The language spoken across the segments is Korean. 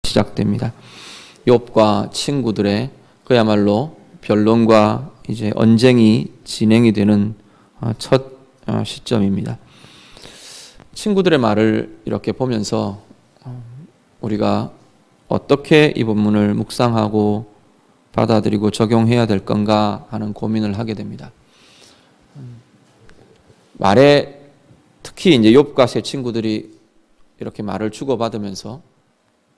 시작됩니다. 욥과 친구들의 그야말로 변론과 이제 언쟁이 진행이 되는 첫 시점입니다. 친구들의 말을 이렇게 보면서 우리가 어떻게 이 본문을 묵상하고 받아들이고 적용해야 될 건가 하는 고민을 하게 됩니다. 말에 특히 이제 욥과 세 친구들이 이렇게 말을 주고받으면서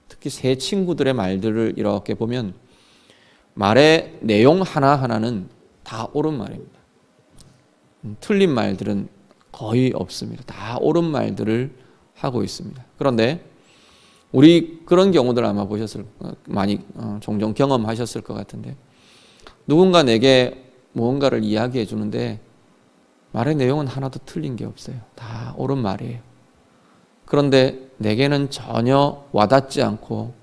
특히 세 친구들의 말들을 이렇게 보면 말의 내용 하나하나는 다 옳은 말입니다. 틀린 말들은 거의 없습니다. 다 옳은 말들을 하고 있습니다. 그런데 우리 그런 경우들 아마 많이 종종 경험하셨을 것 같은데, 누군가 내게 무언가를 이야기해 주는데 말의 내용은 하나도 틀린 게 없어요. 다 옳은 말이에요. 그런데 내게는 전혀 와닿지 않고,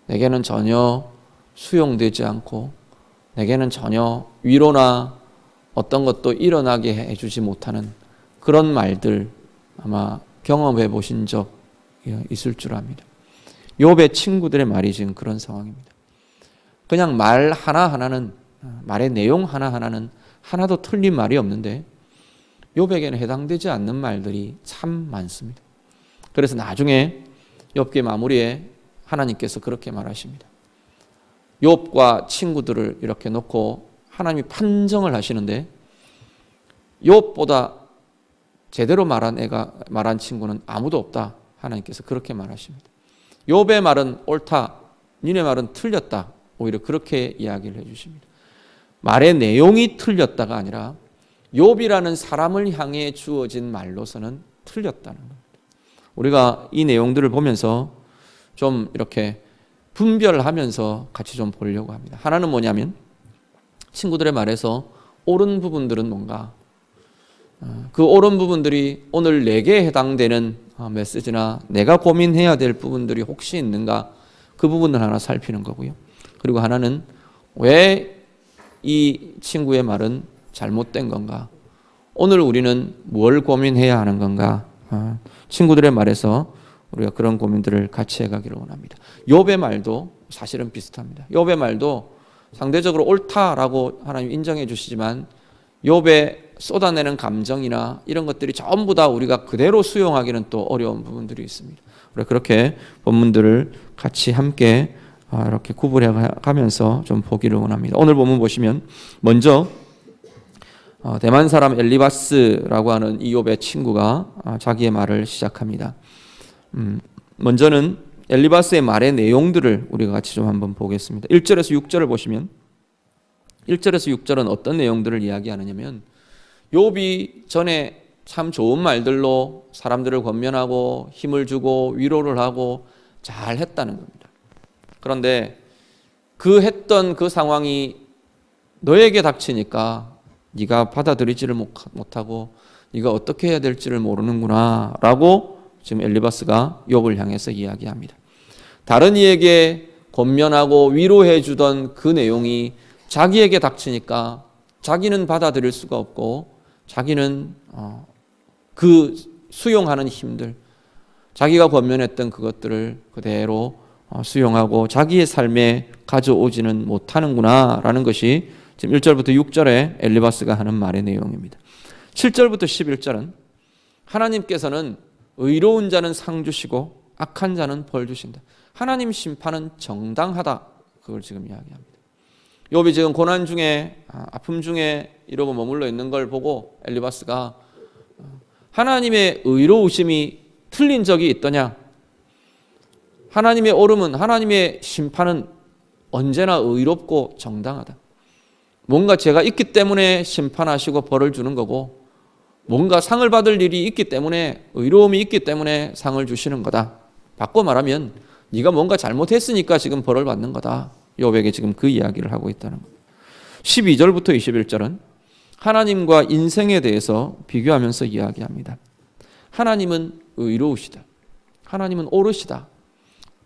내게는 전혀 수용되지 않고, 내게는 전혀 위로나 어떤 것도 일어나게 해주지 못하는 그런 말들 아마 경험해 보신 적 있을 줄 압니다. 욥의 친구들의 말이 지금 그런 상황입니다. 그냥 말 하나하나는, 말의 내용 하나하나는 하나도 틀린 말이 없는데 욥에게는 해당되지 않는 말들이 참 많습니다. 그래서 나중에 욥기 마무리에 하나님께서 그렇게 말하십니다. 욥과 친구들을 이렇게 놓고 하나님이 판정을 하시는데, 욥보다 제대로 말한 친구는 아무도 없다. 하나님께서 그렇게 말하십니다. 욥의 말은 옳다, 니네 말은 틀렸다. 오히려 그렇게 이야기를 해주십니다. 말의 내용이 틀렸다가 아니라 욥이라는 사람을 향해 주어진 말로서는 틀렸다는 겁니다. 우리가 이 내용들을 보면서 좀 이렇게 분별하면서 같이 좀 보려고 합니다. 하나는 뭐냐면, 친구들의 말에서 옳은 부분들은 뭔가, 그 옳은 부분들이 오늘 내게 해당되는 메시지나 내가 고민해야 될 부분들이 혹시 있는가, 그 부분을 하나 살피는 거고요. 그리고 하나는 왜 이 친구의 말은 잘못된 건가, 오늘 우리는 뭘 고민해야 하는 건가, 친구들의 말에서 우리가 그런 고민들을 같이 해가기를 원합니다. 욥의 말도 사실은 비슷합니다. 욥의 말도 상대적으로 옳다라고 하나님 인정해 주시지만 욥의 쏟아내는 감정이나 이런 것들이 전부 다 우리가 그대로 수용하기는 또 어려운 부분들이 있습니다. 우리가 그렇게 본문들을 같이 함께 이렇게 구분해 가면서 좀 보기를 원합니다. 오늘 본문 보시면 먼저 대만 사람 엘리바스라고 하는 이 욥의 친구가 자기의 말을 시작합니다. 먼저는 엘리바스의 말의 내용들을 우리가 같이 좀 한번 보겠습니다. 1절에서 6절을 보시면 1절에서 6절은 어떤 내용들을 이야기하느냐면, 욥이 전에 참 좋은 말들로 사람들을 권면하고 힘을 주고 위로를 하고 잘 했다는 겁니다. 그런데 그 했던 그 상황이 너에게 닥치니까 네가 받아들이지를 못하고 네가 어떻게 해야 될지를 모르는구나 라고 지금 엘리바스가 욥을 향해서 이야기합니다. 다른 이에게 권면하고 위로해 주던 그 내용이 자기에게 닥치니까 자기는 받아들일 수가 없고, 자기는 그 수용하는 힘들, 자기가 권면했던 그것들을 그대로 수용하고 자기의 삶에 가져오지는 못하는구나 라는 것이 지금 1절부터 6절에 엘리바스가 하는 말의 내용입니다. 7절부터 11절은 하나님께서는 의로운 자는 상 주시고 악한 자는 벌 주신다. 하나님 심판은 정당하다. 그걸 지금 이야기합니다. 욥이 지금 고난 중에, 아픔 중에 이러고 머물러 있는 걸 보고 엘리바스가 하나님의 의로우심이 틀린 적이 있더냐? 하나님의 옳음은, 하나님의 심판은 언제나 의롭고 정당하다. 뭔가 죄가 있기 때문에 심판하시고 벌을 주는 거고, 뭔가 상을 받을 일이 있기 때문에, 의로움이 있기 때문에 상을 주시는 거다. 바꿔 말하면 네가 뭔가 잘못했으니까 지금 벌을 받는 거다. 욥에게 지금 그 이야기를 하고 있다는 겁니다. 12절부터 21절은 하나님과 인생에 대해서 비교하면서 이야기합니다. 하나님은 의로우시다. 하나님은 옳으시다.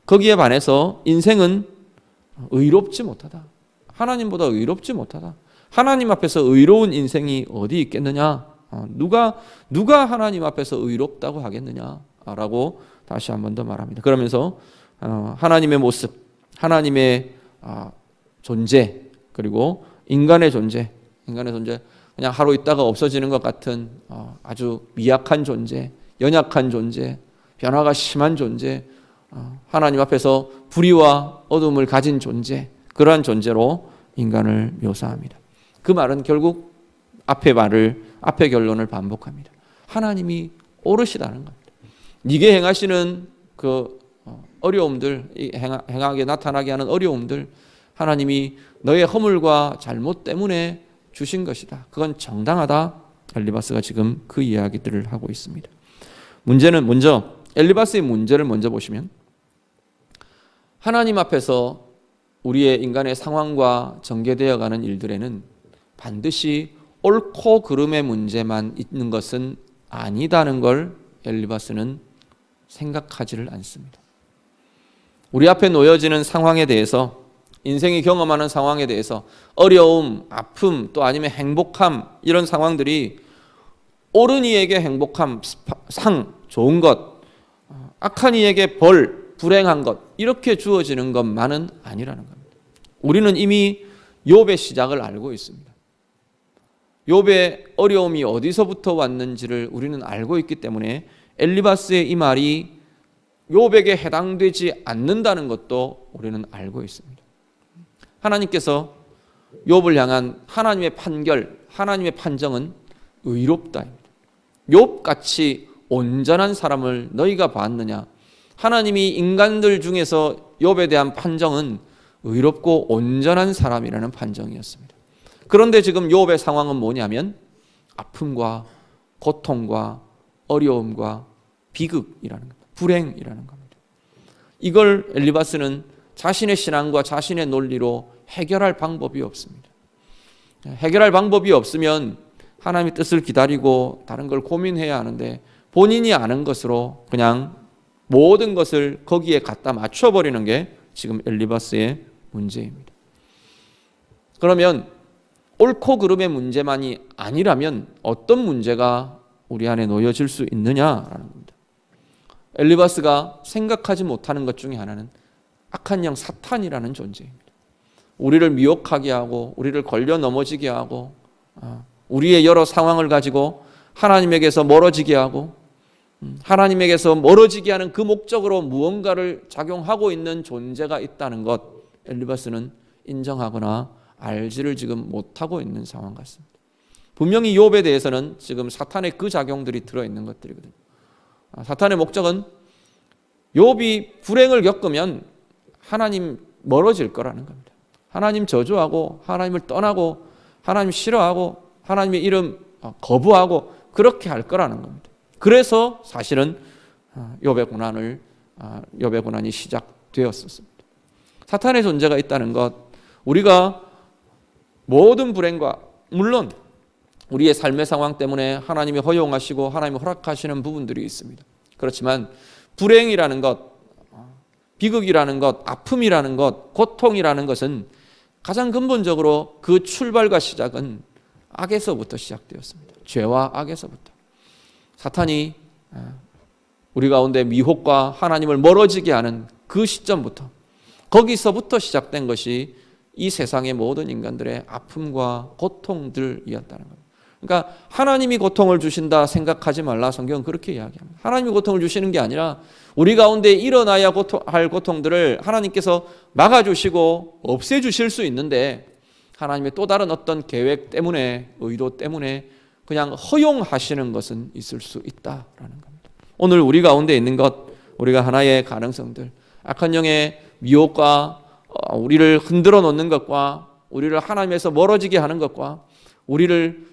거기에 반해서 인생은 의롭지 못하다. 하나님보다 의롭지 못하다. 하나님 앞에서 의로운 인생이 어디 있겠느냐? 누가 하나님 앞에서 의롭다고 하겠느냐라고 다시 한 번 더 말합니다. 그러면서 하나님의 모습, 하나님의 존재, 그리고 인간의 존재 그냥 하루 있다가 없어지는 것 같은 아주 미약한 존재, 연약한 존재, 변화가 심한 존재, 하나님 앞에서 불의와 어둠을 가진 존재, 그러한 존재로 인간을 묘사합니다. 그 말은 결국 앞의 결론을 반복합니다. 하나님이 오르시다는 겁니다. 네게 행하시는 그 어려움들, 행하게 나타나게 하는 어려움들, 하나님이 너의 허물과 잘못 때문에 주신 것이다. 그건 정당하다. 엘리바스가 지금 그 이야기들을 하고 있습니다. 문제는 먼저 엘리바스의 문제를 먼저 보시면, 하나님 앞에서 우리의 인간의 상황과 전개되어 가는 일들에는 반드시 옳고 그름의 문제만 있는 것은 아니다는 걸 엘리바스는 생각하지를 않습니다. 우리 앞에 놓여지는 상황에 대해서, 인생이 경험하는 상황에 대해서 어려움, 아픔, 또 아니면 행복함, 이런 상황들이 옳은 이에게 행복함, 상, 좋은 것, 악한 이에게 벌, 불행한 것, 이렇게 주어지는 것만은 아니라는 겁니다. 우리는 이미 욥의 시작을 알고 있습니다. 욥의 어려움이 어디서부터 왔는지를 우리는 알고 있기 때문에 엘리바스의 이 말이 욥에게 해당되지 않는다는 것도 우리는 알고 있습니다. 하나님께서 욥을 향한 하나님의 판결, 하나님의 판정은 의롭다입니다. 욥같이 온전한 사람을 너희가 봤느냐? 하나님이 인간들 중에서 욥에 대한 판정은 의롭고 온전한 사람이라는 판정이었습니다. 그런데 지금 욥의 상황은 뭐냐면 아픔과 고통과 어려움과 비극이라는 겁니다. 불행이라는 겁니다. 이걸 엘리바스는 자신의 신앙과 자신의 논리로 해결할 방법이 없습니다. 해결할 방법이 없으면 하나님의 뜻을 기다리고 다른 걸 고민해야 하는데, 본인이 아는 것으로 그냥 모든 것을 거기에 갖다 맞춰버리는 게 지금 엘리바스의 문제입니다. 그러면 옳고 그름의 문제만이 아니라면 어떤 문제가 우리 안에 놓여질 수 있느냐라는 겁니다. 엘리바스가 생각하지 못하는 것 중에 하나는 악한 영 사탄이라는 존재입니다. 우리를 미혹하게 하고 우리를 걸려 넘어지게 하고 우리의 여러 상황을 가지고 하나님에게서 멀어지게 하고 하나님에게서 멀어지게 하는 그 목적으로 무언가를 작용하고 있는 존재가 있다는 것, 엘리바스는 인정하거나 알지를 지금 못하고 있는 상황 같습니다. 분명히 욥에 대해서는 지금 사탄의 그 작용들이 들어있는 것들이거든요. 사탄의 목적은 욥이 불행을 겪으면 하나님 멀어질 거라는 겁니다. 하나님 저주하고 하나님을 떠나고 하나님 싫어하고 하나님의 이름 거부하고 그렇게 할 거라는 겁니다. 그래서 사실은 욥의 고난이 시작되었었습니다. 사탄의 존재가 있다는 것, 우리가 모든 불행과, 물론 우리의 삶의 상황 때문에 하나님이 허용하시고 하나님이 허락하시는 부분들이 있습니다. 그렇지만 불행이라는 것, 비극이라는 것, 아픔이라는 것, 고통이라는 것은 가장 근본적으로 그 출발과 시작은 악에서부터 시작되었습니다. 죄와 악에서부터. 사탄이 우리 가운데 미혹과 하나님을 멀어지게 하는 그 시점부터, 거기서부터 시작된 것이 이 세상의 모든 인간들의 아픔과 고통들이었다는 겁니다. 그러니까 하나님이 고통을 주신다 생각하지 말라, 성경은 그렇게 이야기합니다. 하나님이 고통을 주시는 게 아니라 우리 가운데 일어나야 할 고통들을 하나님께서 막아주시고 없애주실 수 있는데, 하나님의 또 다른 어떤 계획 때문에, 의도 때문에 그냥 허용하시는 것은 있을 수 있다라는 겁니다. 오늘 우리 가운데 있는 것, 우리가 하나의 가능성들, 악한 영의 미혹과 우리를 흔들어 놓는 것과 우리를 하나님에서 멀어지게 하는 것과 우리를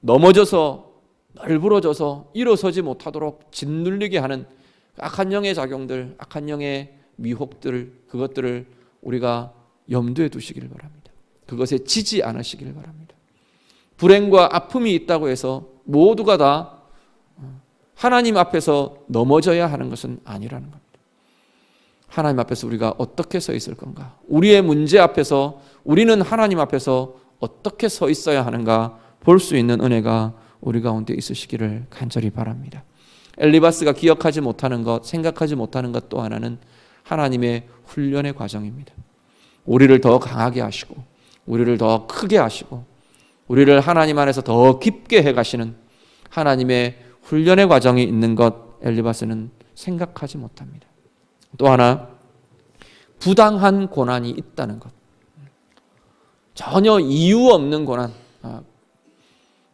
넘어져서 널브러져서 일어서지 못하도록 짓눌리게 하는 악한 영의 작용들, 악한 영의 미혹들, 그것들을 우리가 염두에 두시기를 바랍니다. 그것에 지지 않으시기를 바랍니다. 불행과 아픔이 있다고 해서 모두가 다 하나님 앞에서 넘어져야 하는 것은 아니라는 겁니다. 하나님 앞에서 우리가 어떻게 서 있을 건가? 우리의 문제 앞에서 우리는 하나님 앞에서 어떻게 서 있어야 하는가 볼 수 있는 은혜가 우리 가운데 있으시기를 간절히 바랍니다. 엘리바스가 기억하지 못하는 것, 생각하지 못하는 것 또 하나는 하나님의 훈련의 과정입니다. 우리를 더 강하게 하시고 우리를 더 크게 하시고 우리를 하나님 안에서 더 깊게 해가시는 하나님의 훈련의 과정이 있는 것 엘리바스는 생각하지 못합니다. 또 하나, 부당한 고난이 있다는 것. 전혀 이유 없는 고난,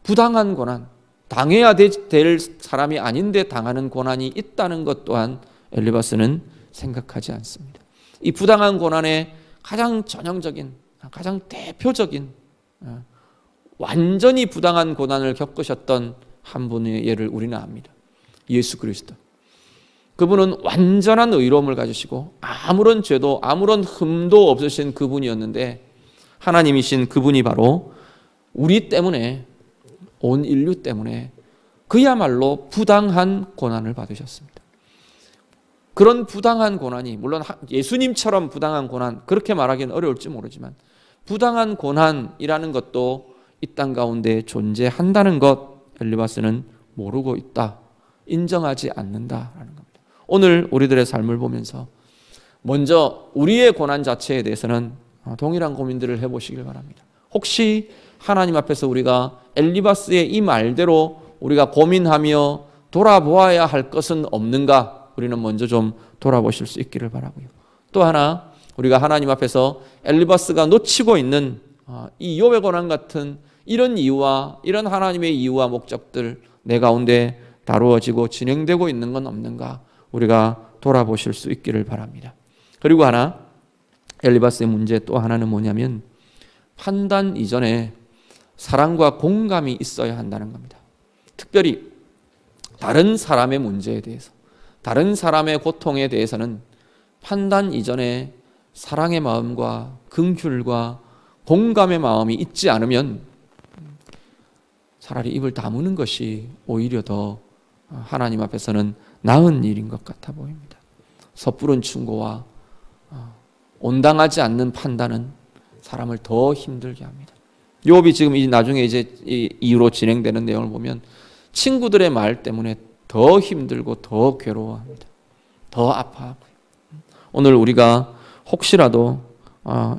부당한 고난, 당해야 될 사람이 아닌데 당하는 고난이 있다는 것 또한 엘리바스는 생각하지 않습니다. 이 부당한 고난의 가장 전형적인, 가장 대표적인, 완전히 부당한 고난을 겪으셨던 한 분의 예를 우리는 압니다. 예수 그리스도. 그분은 완전한 의로움을 가지시고 아무런 죄도 아무런 흠도 없으신 그분이었는데 하나님이신 그분이 바로 우리 때문에, 온 인류 때문에 그야말로 부당한 고난을 받으셨습니다. 그런 부당한 고난이, 물론 예수님처럼 부당한 고난, 그렇게 말하기는 어려울지 모르지만 부당한 고난이라는 것도 이 땅 가운데 존재한다는 것 엘리바스는 모르고 있다, 인정하지 않는다라는 겁니다. 오늘 우리들의 삶을 보면서 먼저 우리의 고난 자체에 대해서는 동일한 고민들을 해보시길 바랍니다. 혹시 하나님 앞에서 우리가 엘리바스의 이 말대로 우리가 고민하며 돌아보아야 할 것은 없는가? 우리는 먼저 좀 돌아보실 수 있기를 바라고요. 또 하나, 우리가 하나님 앞에서 엘리바스가 놓치고 있는 이 욥의 고난 같은 이런 이유와 이런 하나님의 이유와 목적들 내 가운데 다루어지고 진행되고 있는 건 없는가? 우리가 돌아보실 수 있기를 바랍니다. 그리고 하나, 엘리바스의 문제 또 하나는 뭐냐면 판단 이전에 사랑과 공감이 있어야 한다는 겁니다. 특별히 다른 사람의 문제에 대해서, 다른 사람의 고통에 대해서는 판단 이전에 사랑의 마음과 긍휼과 공감의 마음이 있지 않으면 차라리 입을 다무는 것이 오히려 더 하나님 앞에서는 나은 일인 것 같아 보입니다. 섣부른 충고와 온당하지 않는 판단은 사람을 더 힘들게 합니다. 욥이 지금 나중에 이제 이후로 진행되는 내용을 보면 친구들의 말 때문에 더 힘들고 더 괴로워합니다. 더 아파하고요. 오늘 우리가 혹시라도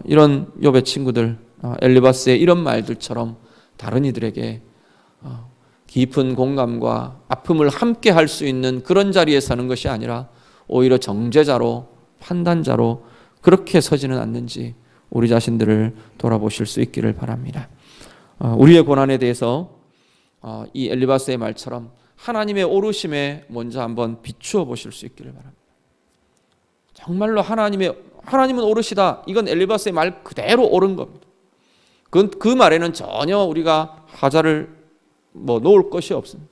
이런 욥의 친구들, 엘리바스의 이런 말들처럼 다른 이들에게 깊은 공감과 아픔을 함께 할 수 있는 그런 자리에 서는 것이 아니라 오히려 정죄자로, 판단자로 그렇게 서지는 않는지 우리 자신들을 돌아보실 수 있기를 바랍니다. 우리의 고난에 대해서 이 엘리바스의 말처럼 하나님의 오르심에 먼저 한번 비추어 보실 수 있기를 바랍니다. 정말로 하나님은 오르시다. 이건 엘리바스의 말 그대로 옳은 겁니다. 그 말에는 전혀 우리가 하자를 놓을 것이 없습니다.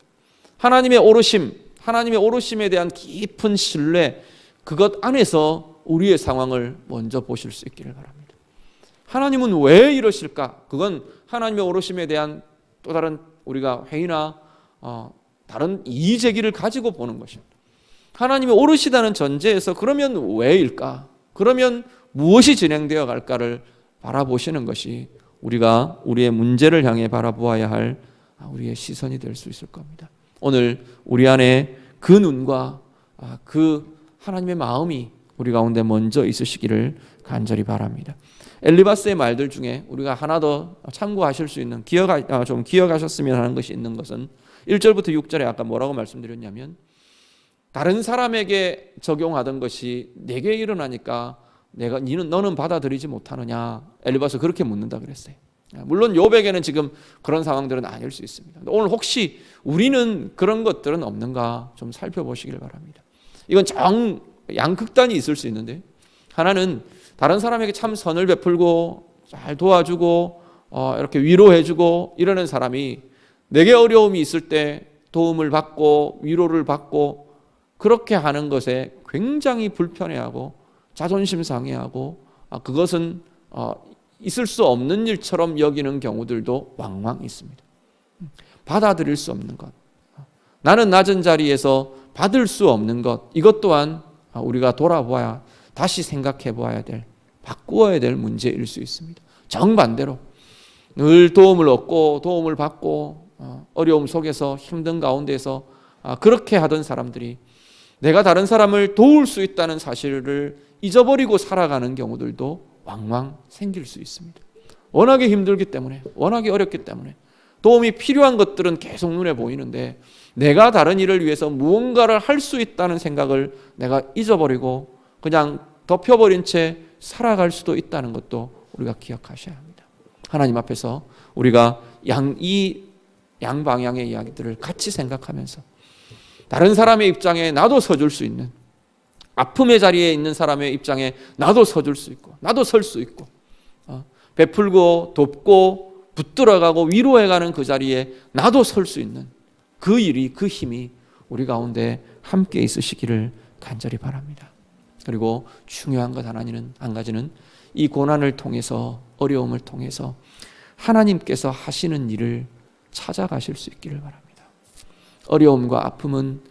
하나님의 오르심, 하나님의 오르심에 대한 깊은 신뢰, 그것 안에서 우리의 상황을 먼저 보실 수 있기를 바랍니다. 하나님은 왜 이러실까? 그건 하나님의 오르심에 대한 또 다른 우리가 회의나 다른 이의제기를 가지고 보는 것입니다. 하나님이 오르시다는 전제에서 그러면 왜일까? 그러면 무엇이 진행되어 갈까를 바라보시는 것이 우리가 우리의 문제를 향해 바라보아야 할 우리의 시선이 될 수 있을 겁니다. 오늘 우리 안에 그 눈과 그 하나님의 마음이 우리 가운데 먼저 있으시기를 간절히 바랍니다. 엘리바스의 말들 중에 우리가 하나 더 참고하실 수 있는, 좀 기억하셨으면 하는 것이 있는 것은 1절부터 6절에 아까 뭐라고 말씀드렸냐면 다른 사람에게 적용하던 것이 내게 일어나니까 너는 받아들이지 못하느냐, 엘리바스 그렇게 묻는다 그랬어요. 물론 욥에게는 지금 그런 상황들은 아닐 수 있습니다. 오늘 혹시 우리는 그런 것들은 없는가 좀 살펴보시길 바랍니다. 이건 양극단이 있을 수 있는데, 하나는 다른 사람에게 참 선을 베풀고 잘 도와주고 이렇게 위로해주고 이러는 사람이 내게 어려움이 있을 때 도움을 받고 위로를 받고 그렇게 하는 것에 굉장히 불편해하고 자존심 상해하고 그것은 있을 수 없는 일처럼 여기는 경우들도 왕왕 있습니다. 받아들일 수 없는 것, 나는 낮은 자리에서 받을 수 없는 것, 이것 또한 우리가 돌아보아야, 다시 생각해 보아야 될, 바꾸어야 될 문제일 수 있습니다. 정반대로 늘 도움을 얻고 도움을 받고 어려움 속에서 힘든 가운데서 그렇게 하던 사람들이 내가 다른 사람을 도울 수 있다는 사실을 잊어버리고 살아가는 경우들도 왕왕 생길 수 있습니다. 워낙에 힘들기 때문에, 워낙에 어렵기 때문에 도움이 필요한 것들은 계속 눈에 보이는데 내가 다른 일을 위해서 무언가를 할 수 있다는 생각을 내가 잊어버리고 그냥 덮여버린 채 살아갈 수도 있다는 것도 우리가 기억하셔야 합니다. 하나님 앞에서 우리가 이 양방향의 이야기들을 같이 생각하면서 다른 사람의 입장에 나도 서줄 수 있는, 아픔의 자리에 있는 사람의 입장에 나도 서줄 수 있고 나도 설 수 있고 베풀고 돕고 붙들어가고 위로해가는 그 자리에 나도 설 수 있는 그 일이, 그 힘이 우리 가운데 함께 있으시기를 간절히 바랍니다. 그리고 중요한 것 한 가지는 이 고난을 통해서, 어려움을 통해서 하나님께서 하시는 일을 찾아가실 수 있기를 바랍니다. 어려움과 아픔은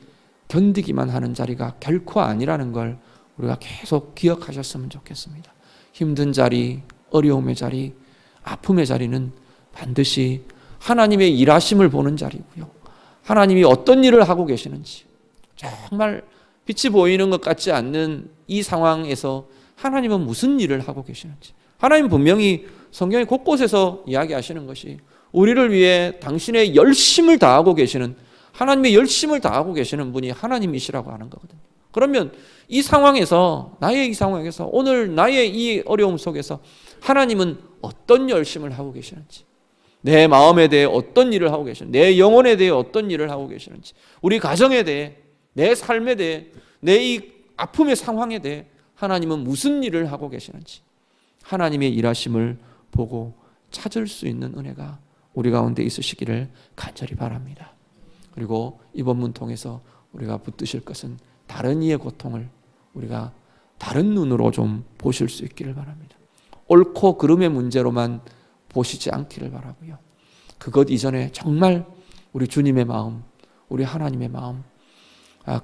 견디기만 하는 자리가 결코 아니라는 걸 우리가 계속 기억하셨으면 좋겠습니다. 힘든 자리, 어려움의 자리, 아픔의 자리는 반드시 하나님의 일하심을 보는 자리고요. 하나님이 어떤 일을 하고 계시는지, 정말 빛이 보이는 것 같지 않는 이 상황에서 하나님은 무슨 일을 하고 계시는지, 하나님 분명히 성경의 곳곳에서 이야기하시는 것이 우리를 위해 당신의 열심을 다하고 계시는, 하나님의 열심을 다하고 계시는 분이 하나님이시라고 하는 거거든요. 그러면 이 상황에서, 나의 이 상황에서, 오늘 나의 이 어려움 속에서 하나님은 어떤 열심을 하고 계시는지, 내 마음에 대해 어떤 일을 하고 계시는지, 내 영혼에 대해 어떤 일을 하고 계시는지, 우리 가정에 대해, 내 삶에 대해, 내 이 아픔의 상황에 대해 하나님은 무슨 일을 하고 계시는지 하나님의 일하심을 보고 찾을 수 있는 은혜가 우리 가운데 있으시기를 간절히 바랍니다. 그리고 이 본문 통해서 우리가 붙드실 것은 다른 이의 고통을 우리가 다른 눈으로 좀 보실 수 있기를 바랍니다. 옳고 그름의 문제로만 보시지 않기를 바라고요. 그것 이전에 정말 우리 주님의 마음, 우리 하나님의 마음,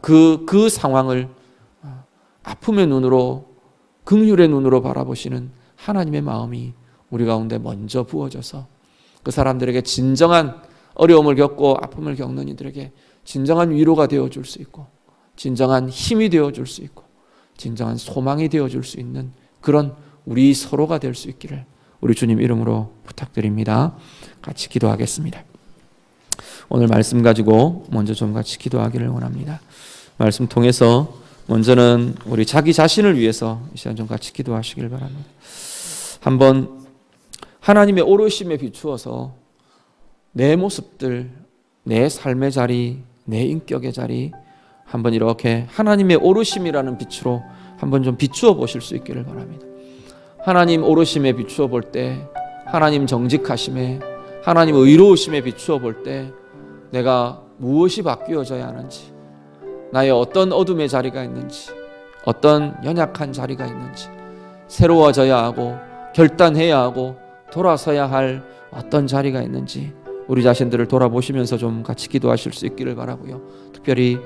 그 상황을 아픔의 눈으로, 긍휼의 눈으로 바라보시는 하나님의 마음이 우리 가운데 먼저 부어져서 그 사람들에게 진정한 어려움을 겪고 아픔을 겪는 이들에게 진정한 위로가 되어줄 수 있고, 진정한 힘이 되어줄 수 있고, 진정한 소망이 되어줄 수 있는 그런 우리 서로가 될 수 있기를 우리 주님 이름으로 부탁드립니다. 같이 기도하겠습니다. 오늘 말씀 가지고 먼저 좀 같이 기도하기를 원합니다. 말씀 통해서 먼저는 우리 자기 자신을 위해서 이 시간 좀 같이 기도하시길 바랍니다. 한번 하나님의 오르심에 비추어서 내 모습들, 내 삶의 자리, 내 인격의 자리 한번 이렇게 하나님의 오르심이라는 빛으로 한번 좀 비추어 보실 수 있기를 바랍니다. 하나님 오르심에 비추어 볼 때, 하나님 정직하심에, 하나님 의로우심에 비추어 볼 때 내가 무엇이 바뀌어져야 하는지, 나의 어떤 어둠의 자리가 있는지, 어떤 연약한 자리가 있는지, 새로워져야 하고 결단해야 하고 돌아서야 할 어떤 자리가 있는지 우리 자신들을 돌아보시면서 좀 같이 기도하실 수 있기를 바라고요. 특별히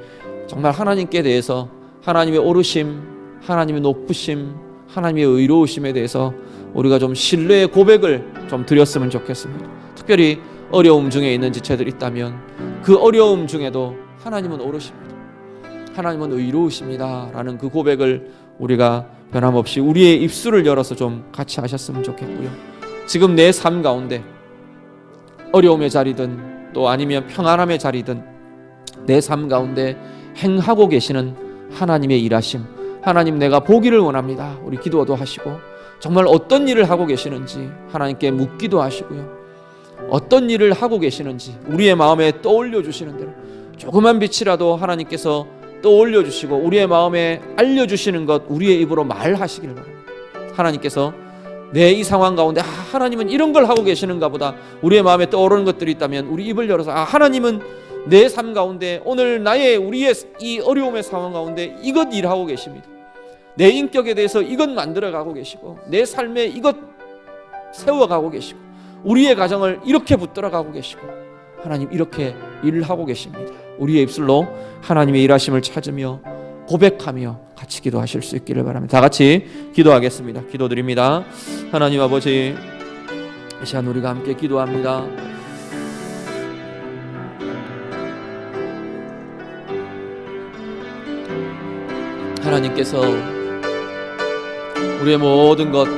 정말 하나님께 대해서, 하나님의 오르심, 하나님의 높으심, 하나님의 의로우심에 대해서 우리가 좀 신뢰의 고백을 좀 드렸으면 좋겠습니다. 특별히 어려움 중에 있는 지체들이 있다면 그 어려움 중에도 하나님은 오르십니다, 하나님은 의로우십니다 라는 그 고백을 우리가 변함없이 우리의 입술을 열어서 좀 같이 하셨으면 좋겠고요. 지금 내 삶 가운데 어려움의 자리든 또 아니면 평안함의 자리든 내 삶 가운데 행하고 계시는 하나님의 일하심, 하나님 내가 보기를 원합니다. 우리 기도도 하시고 정말 어떤 일을 하고 계시는지 하나님께 묻기도 하시고요. 어떤 일을 하고 계시는지 우리의 마음에 떠올려 주시는 대로 조그만 빛이라도 하나님께서 떠올려 주시고 우리의 마음에 알려주시는 것 우리의 입으로 말하시기를 바랍니다. 하나님께서 내 이 상황 가운데 하나님은 이런 걸 하고 계시는가 보다 우리의 마음에 떠오르는 것들이 있다면 우리 입을 열어서 하나님은 내 삶 가운데 오늘 우리의 이 어려움의 상황 가운데 이것 일하고 계십니다. 내 인격에 대해서 이것 만들어가고 계시고 내 삶에 이것 세워가고 계시고 우리의 가정을 이렇게 붙들어가고 계시고 하나님 이렇게 일을 하고 계십니다. 우리의 입술로 하나님의 일하심을 찾으며 고백하며 같이 기도하실 수 있기를 바랍니다. 다 같이 기도하겠습니다. 기도드립니다. 하나님 아버지, 이 시간 우리가 함께 기도합니다. 하나님께서 우리의 모든 것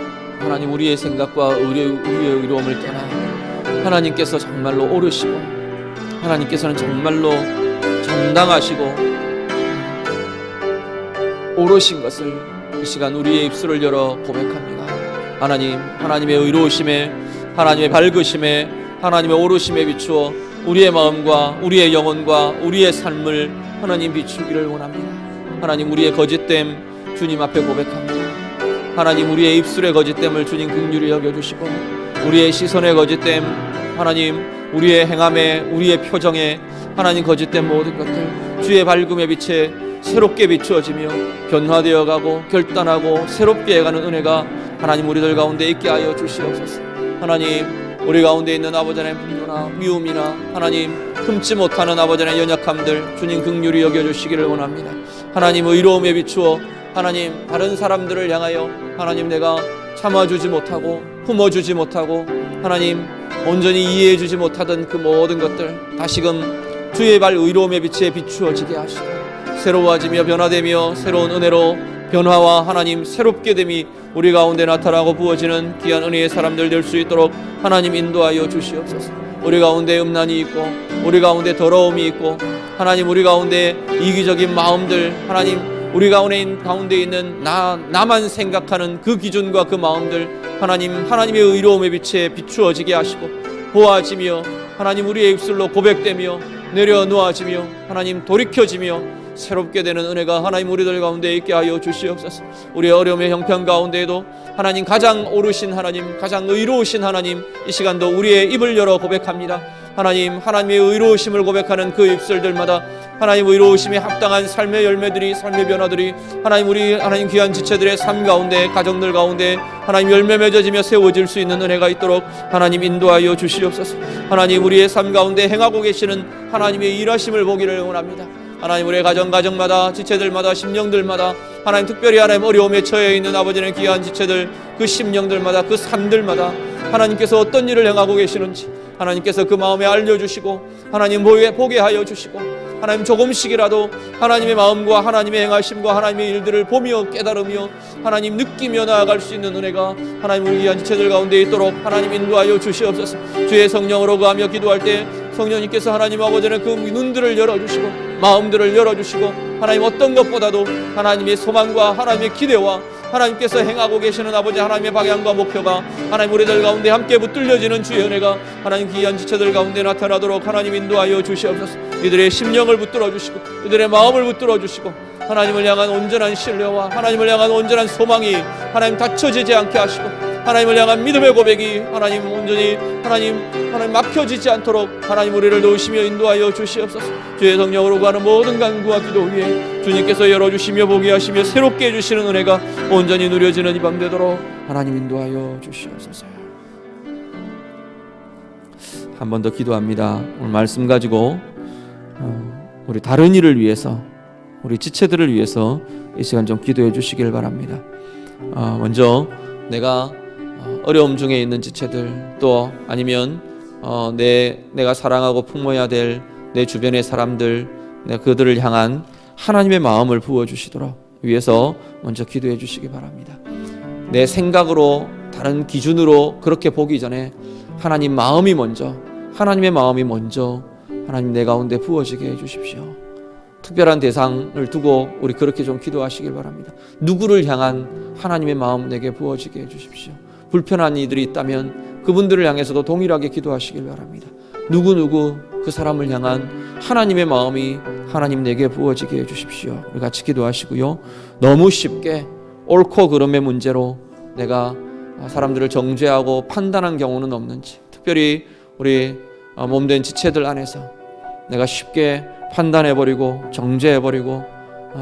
하나님, 우리의 생각과 우리의 의로움을 떠나 하나님께서 정말로 옳으시고 하나님께서는 정말로 정당하시고 옳으신 것을 이 시간 우리의 입술을 열어 고백합니다. 하나님, 하나님의 의로우심에, 하나님의 밝으심에, 하나님의 옳으심에 비추어 우리의 마음과 우리의 영혼과 우리의 삶을 하나님 비추기를 원합니다. 하나님, 우리의 거짓됨 주님 앞에 고백합니다. 하나님, 우리의 입술의 거짓됨을 주님 긍휼히 여겨주시고 우리의 시선의 거짓됨, 하나님 우리의 행함에, 우리의 표정에 하나님 거짓된 모든 것들 주의 밝음의 빛에 새롭게 비추어지며 변화되어 가고 결단하고 새롭게 해가는 은혜가 하나님 우리들 가운데 있게 하여 주시옵소서. 하나님, 우리 가운데 있는 아버지 하나님 분노나 미움이나 하나님 흠지 못하는 아버지 하나님 연약함들 주님 긍휼히 여겨주시기를 원합니다. 하나님 의로움에 비추어 하나님 다른 사람들을 향하여 하나님 내가 참아주지 못하고 품어주지 못하고 하나님 온전히 이해해주지 못하던 그 모든 것들 다시금 주의 발 의로움의 빛에 비추어지게 하시고 새로워지며 변화되며 새로운 은혜로 변화와 하나님 새롭게 됨이 우리 가운데 나타나고 부어지는 귀한 은혜의 사람들 될 수 있도록 하나님 인도하여 주시옵소서. 우리 가운데 음란이 있고 우리 가운데 더러움이 있고 하나님 우리 가운데 이기적인 마음들 하나님 우리 가운데 있는 나만 생각하는 그 기준과 그 마음들 하나님 하나님의 의로움의 빛에 비추어지게 하시고 보아지며 하나님 우리의 입술로 고백되며 내려놓아지며 하나님 돌이켜지며 새롭게 되는 은혜가 하나님 우리들 가운데 있게 하여 주시옵소서. 우리의 어려움의 형편 가운데에도 하나님 가장 옳으신 하나님 가장 의로우신 하나님 이 시간도 우리의 입을 열어 고백합니다. 하나님 하나님의 의로우심을 고백하는 그 입술들마다 하나님 의로우심에 합당한 삶의 열매들이 삶의 변화들이 하나님 우리 하나님 귀한 지체들의 삶 가운데 가정들 가운데 하나님 열매 맺어지며 세워질 수 있는 은혜가 있도록 하나님 인도하여 주시옵소서. 하나님 우리의 삶 가운데 행하고 계시는 하나님의 일하심을 보기를 원합니다. 하나님 우리의 가정마다 지체들마다 심령들마다 하나님 특별히 하나님 어려움에 처해 있는 아버지의 귀한 지체들 그 심령들마다 그 삶들마다 하나님께서 어떤 일을 행하고 계시는지 하나님께서 그 마음에 알려주시고 하나님 보게 하여 주시고 하나님 조금씩이라도 하나님의 마음과 하나님의 행하심과 하나님의 일들을 보며 깨달으며 하나님 느끼며 나아갈 수 있는 은혜가 하나님 우리 귀한 지체들 가운데 있도록 하나님 인도하여 주시옵소서. 주의 성령으로 거하며 기도할 때 성령님께서 하나님 아버지는 그 눈들을 열어주시고 마음들을 열어주시고 하나님 어떤 것보다도 하나님의 소망과 하나님의 기대와 하나님께서 행하고 계시는 아버지 하나님의 방향과 목표가 하나님 우리들 가운데 함께 붙들려지는 주의 은혜가 하나님 귀한 지체들 가운데 나타나도록 하나님 인도하여 주시옵소서. 이들의 심령을 붙들어 주시고 이들의 마음을 붙들어 주시고 하나님을 향한 온전한 신뢰와 하나님을 향한 온전한 소망이 하나님 닫혀지지 않게 하시고 하나님을 향한 믿음의 고백이 하나님 온전히 하나님 막혀지지 않도록 하나님 우리를 도우시며 인도하여 주시옵소서. 주의 성령으로 구하는 모든 간구와 기도 위에 주님께서 열어주시며 보게 하시며 새롭게 해주시는 은혜가 온전히 누려지는 이 밤 되도록 하나님 인도하여 주시옵소서. 한 번 더 기도합니다. 오늘 말씀 가지고 우리 다른 일을 위해서 우리 지체들을 위해서 이 시간 좀 기도해 주시길 바랍니다. 먼저 내가 어려움 중에 있는 지체들 또 아니면 내가 사랑하고 품어야 될 내 주변의 사람들 그들을 향한 하나님의 마음을 부어주시도록 위해서 먼저 기도해 주시기 바랍니다. 내 생각으로 다른 기준으로 그렇게 보기 전에 하나님 마음이 먼저 하나님의 마음이 먼저 하나님 내 가운데 부어지게 해 주십시오. 특별한 대상을 두고 우리 그렇게 좀 기도하시길 바랍니다. 누구를 향한 하나님의 마음 내게 부어지게 해 주십시오. 불편한 이들이 있다면 그분들을 향해서도 동일하게 기도하시길 바랍니다. 누구 그 사람을 향한 하나님의 마음이 하나님 내게 부어지게 해 주십시오. 우리 같이 기도하시고요. 너무 쉽게 옳고 그름의 문제로 내가 사람들을 정죄하고 판단한 경우는 없는지, 특별히 우리 몸된 지체들 안에서 내가 쉽게 판단해버리고 정죄해버리고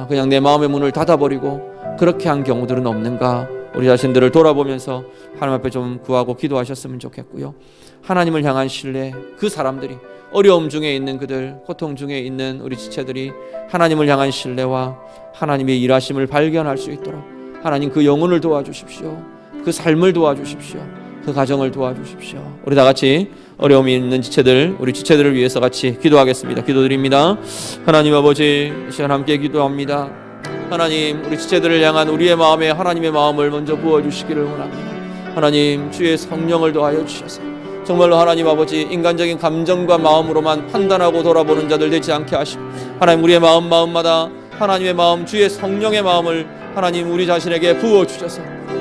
그냥 내 마음의 문을 닫아버리고 그렇게 한 경우들은 없는가, 우리 자신들을 돌아보면서 하나님 앞에 좀 구하고 기도하셨으면 좋겠고요. 하나님을 향한 신뢰, 그 사람들이 어려움 중에 있는 그들, 고통 중에 있는 우리 지체들이 하나님을 향한 신뢰와 하나님의 일하심을 발견할 수 있도록 하나님 그 영혼을 도와주십시오. 그 삶을 도와주십시오. 그 가정을 도와주십시오. 우리 다 같이 어려움이 있는 지체들, 우리 지체들을 위해서 같이 기도하겠습니다. 기도드립니다. 하나님 아버지, 이 시간 함께 기도합니다. 하나님 우리 지체들을 향한 우리의 마음에 하나님의 마음을 먼저 부어주시기를 원합니다. 하나님 주의 성령을 더하여 주셔서 정말로 하나님 아버지 인간적인 감정과 마음으로만 판단하고 돌아보는 자들 되지 않게 하시고 하나님 우리의 마음마다 하나님의 마음 주의 성령의 마음을 하나님 우리 자신에게 부어주셔서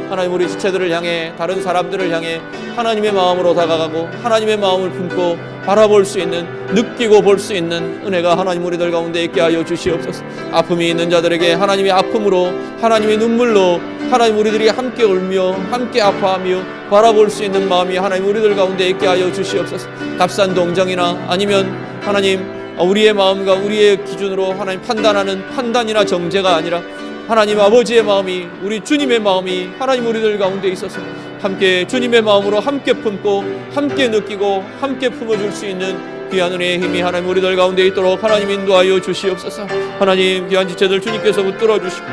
하나님 우리 지체들을 향해 다른 사람들을 향해 하나님의 마음으로 다가가고 하나님의 마음을 품고 바라볼 수 있는 느끼고 볼 수 있는 은혜가 하나님 우리들 가운데 있게 하여 주시옵소서. 아픔이 있는 자들에게 하나님의 아픔으로 하나님의 눈물로 하나님 우리들이 함께 울며 함께 아파하며 바라볼 수 있는 마음이 하나님 우리들 가운데 있게 하여 주시옵소서. 값싼 동정이나 아니면 하나님 우리의 마음과 우리의 기준으로 하나님 판단하는 판단이나 정죄가 아니라 하나님 아버지의 마음이 우리 주님의 마음이 하나님 우리들 가운데 있어서 함께 주님의 마음으로 함께 품고 함께 느끼고 함께 품어줄 수 있는 귀한 은혜의 힘이 하나님 우리들 가운데 있도록 하나님 인도하여 주시옵소서. 하나님 귀한 지체들 주님께서 붙들어 주시고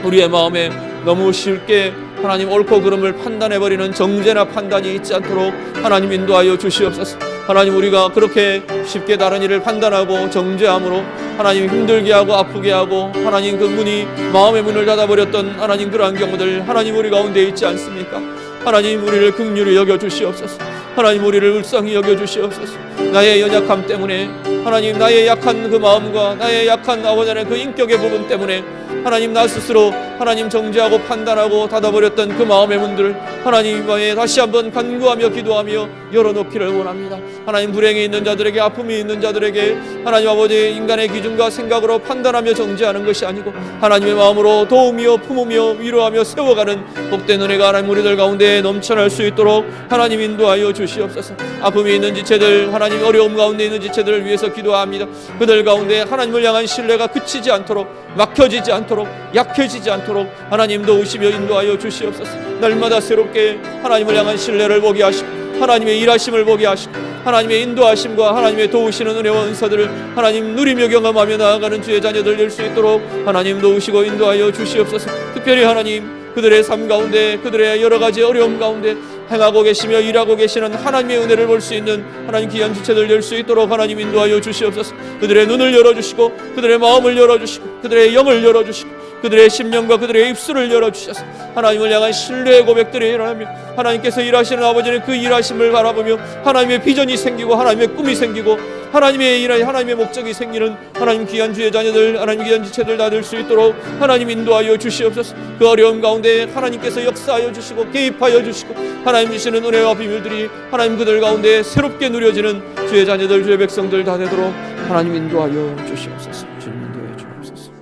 우리의 마음에 너무 쉽게 하나님 옳고 그름을 판단해버리는 정죄나 판단이 있지 않도록 하나님 인도하여 주시옵소서. 하나님 우리가 그렇게 쉽게 다른 일을 판단하고 정죄함으로 하나님 힘들게 하고 아프게 하고 하나님 그 문이 마음의 문을 닫아버렸던 하나님 그러한 경우들 하나님 우리 가운데 있지 않습니까? 하나님 우리를 긍휼히 여겨주시옵소서. 하나님 우리를 불쌍히 여겨주시옵소서. 나의 연약함 때문에 하나님 나의 약한 그 마음과 나의 약한 아버지 하나님 그 인격의 부분 때문에 하나님 나 스스로 하나님 정죄하고 판단하고 닫아버렸던 그 마음의 문들을 하나님과의 다시 한번 간구하며 기도하며 열어놓기를 원합니다. 하나님 불행이 있는 자들에게 아픔이 있는 자들에게 하나님 아버지 인간의 기준과 생각으로 판단하며 정죄하는 것이 아니고 하나님의 마음으로 도우며 품으며 위로하며 세워가는 복된 은혜가 하나님 우리들 가운데 넘쳐날 수 있도록 하나님 인도하여 주시옵소서. 아픔이 있는 지체들 하나님 어려움 가운데 있는 지체들을 위해서 기도합니다. 그들 가운데 하나님을 향한 신뢰가 그치지 않도록 막혀지지 않도록 약해지지 않도록 하나님 도우시며 인도하여 주시옵소서. 날마다 새롭게 하나님을 향한 신뢰를 보게 하시고 하나님의 일하심을 보게 하시고 하나님의 인도하심과 하나님의 도우시는 은혜와 은사들을 하나님 누리며 경험하며 나아가는 주의 자녀들 될 수 있도록 하나님 도우시고 인도하여 주시옵소서. 특별히 하나님 그들의 삶 가운데 그들의 여러 가지 어려움 가운데 행하고 계시며 일하고 계시는 하나님의 은혜를 볼 수 있는 하나님 귀한 지체들 될 수 있도록 하나님 인도하여 주시옵소서. 그들의 눈을 열어주시고 그들의 마음을 열어주시고 그들의 영을 열어주시고 그들의 심령과 그들의 입술을 열어주셔서 하나님을 향한 신뢰의 고백들이 일어나며 하나님께서 일하시는 아버지는 그 일하심을 바라보며 하나님의 비전이 생기고 하나님의 꿈이 생기고 하나님의 일, 하나님의 목적이 생기는 하나님 귀한 주의 자녀들 하나님 귀한 지체들 다 될 수 있도록 하나님 인도하여 주시옵소서. 그 어려움 가운데 하나님께서 역사하여 주시고 개입하여 주시고 하나님 주시는 은혜와 비밀들이 하나님 그들 가운데 새롭게 누려지는 주의 자녀들 주의 백성들 다 되도록 하나님 인도하여 주시옵소서. 주님 인도하여 주옵소서.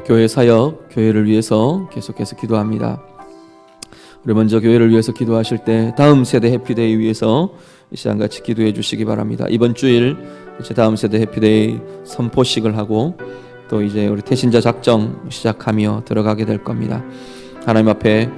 교회 사역, 교회를 위해서 계속해서 기도합니다. 우리 먼저 교회를 위해서 기도하실 때 다음 세대 해피데이 위해서 이 시간 같이 기도해 주시기 바랍니다. 이번 주일 이제 다음 세대 해피데이 선포식을 하고 또 이제 우리 태신자 작정 시작하며 들어가게 될 겁니다. 하나님 앞에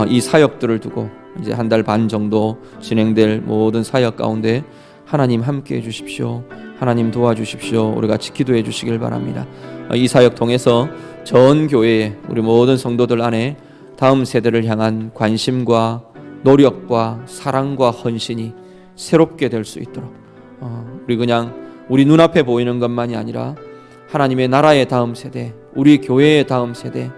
이 사역들을 두고 이제 한 달 반 정도 진행될 모든 사역 가운데 하나님 함께 해주십시오. 하나님 도와주십시오. 우리 같이 기도해 주시길 바랍니다. 이 사역 통해서 전 교회의 우리 모든 성도들 안에 다음 세대를 향한 관심과 노력과 사랑과 헌신이 새롭게 될 수 있도록 우리 그냥 우리 눈앞에 보이는 것만이 아니라 하나님의 나라의 다음 세대, 우리 교회의 다음 세대,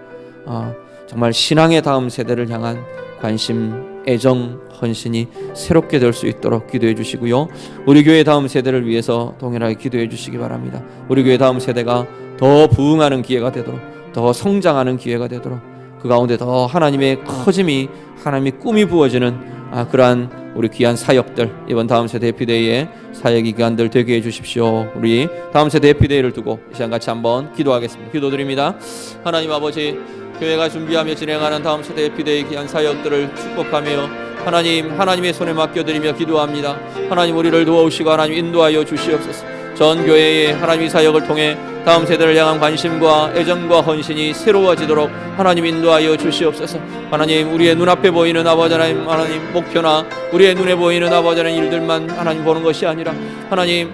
정말 신앙의 다음 세대를 향한 관심, 애정, 헌신이 새롭게 될 수 있도록 기도해 주시고요. 우리 교회 다음 세대를 위해서 동일하게 기도해 주시기 바랍니다. 우리 교회 다음 세대가 더 부흥하는 기회가 되도록, 더 성장하는 기회가 되도록, 그 가운데 더 하나님의 커짐이, 하나님의 꿈이 부어지는 그러한 우리 귀한 사역들, 이번 다음 세대 해피데이의 사역의 기간들 되게 해주십시오. 우리 다음 세대 해피데이를 두고 이 시간 같이 한번 기도하겠습니다. 기도드립니다. 하나님 아버지, 교회가 준비하며 진행하는 다음 세대 해피데이 귀한 사역들을 축복하며 하나님의 손에 맡겨드리며 기도합니다. 하나님 우리를 도와주시고 하나님 인도하여 주시옵소서. 전 교회의 하나님의 사역을 통해 다음 세대를 향한 관심과 애정과 헌신이 새로워지도록 하나님 인도하여 주시옵소서. 하나님 우리의 눈앞에 보이는 아버지 하나님 목표나 우리의 눈에 보이는 아버지 하나님 일들만 하나님 보는 것이 아니라 하나님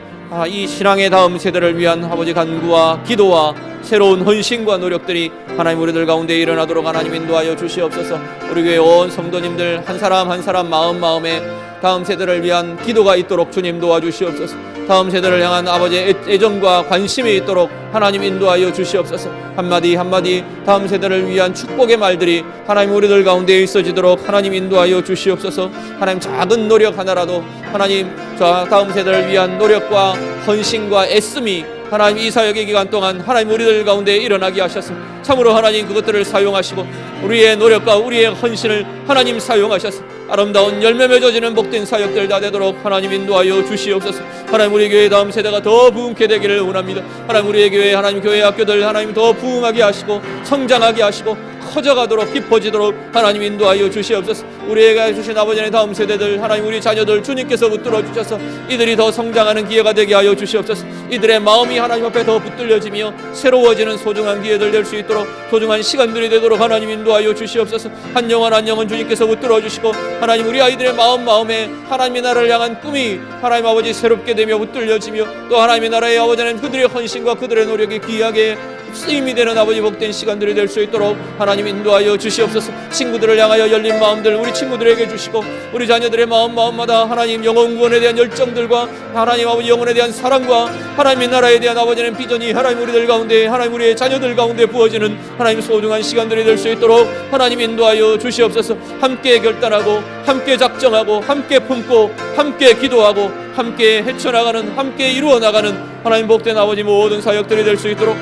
이 신앙의 다음 세대를 위한 아버지 간구와 기도와 새로운 헌신과 노력들이 하나님 우리들 가운데 일어나도록 하나님 인도하여 주시옵소서. 우리 교회 온 성도님들 한 사람 한 사람 마음에 다음 세대를 위한 기도가 있도록 주님 도와주시옵소서. 다음 세대를 향한 아버지의 애정과 관심이 있도록 하나님 인도하여 주시옵소서. 한마디 한마디 다음 세대를 위한 축복의 말들이 하나님 우리들 가운데 있어지도록 하나님 인도하여 주시옵소서. 하나님 작은 노력 하나라도 하나님 저 다음 세대를 위한 노력과 헌신과 애씀이 하나님 이 사역의 기간 동안 하나님 우리들 가운데 일어나게 하셔서 참으로 하나님 그것들을 사용하시고 우리의 노력과 우리의 헌신을 하나님 사용하셔서 아름다운 열매 맺어지는 복된 사역들 다 되도록 하나님 인도하여 주시옵소서. 하나님 우리 교회 다음 세대가 더 부흥케 되기를 원합니다. 하나님 우리의 교회 하나님 교회 학교들 하나님 더 부흥하게 하시고 성장하게 하시고 커져가도록 깊어지도록 하나님 인도하여 주시옵소서. 우리에게 주신 아버지의 다음 세대들 하나님 우리 자녀들 주님께서 붙들어 주셔서 이들이 더 성장하는 기회가 되게 하여 주시옵소서. 이들의 마음이 하나님 앞에 더 붙들려지며 새로워지는 소중한 기회들 될 수 있도록 소중한 시간들이 되도록 하나님 인도하여 주시옵소서. 한 영혼 한 영혼 주님께서 붙들어 주시고 하나님 우리 아이들의 마음에 하나님의 나라를 향한 꿈이 하나님 아버지 새롭게 되며 붙들려지며 또 하나님의 나라의 아버지는 그들의 헌신과 그들의 노력이 귀하게 쓰임이 되는 아버지 복된 시간들이 될 수 있도록 하나님 인도하여 주시옵소서. 친구들을 향하여 열린 마음들 우리 친구들에게 주시고 우리 자녀들의 마음마다 하나님 영혼 구원에 대한 열정들과 하나님 아버지 영혼에 대한 사랑과 하나님의 나라에 대한 아버지는 비전이 하나님 우리들 가운데 하나님 우리의 자녀들 가운데 부어지는 하나님 소중한 시간들이 될 수 있도록 하나님 인도하여 주시옵소서. 함께 결단하고 함께 작정하고 함께 품고 함께 기도하고 함께 헤쳐나가는 함께 이루어나가는 하나님 복된 아버지 모든 사역들이 될 수 있도록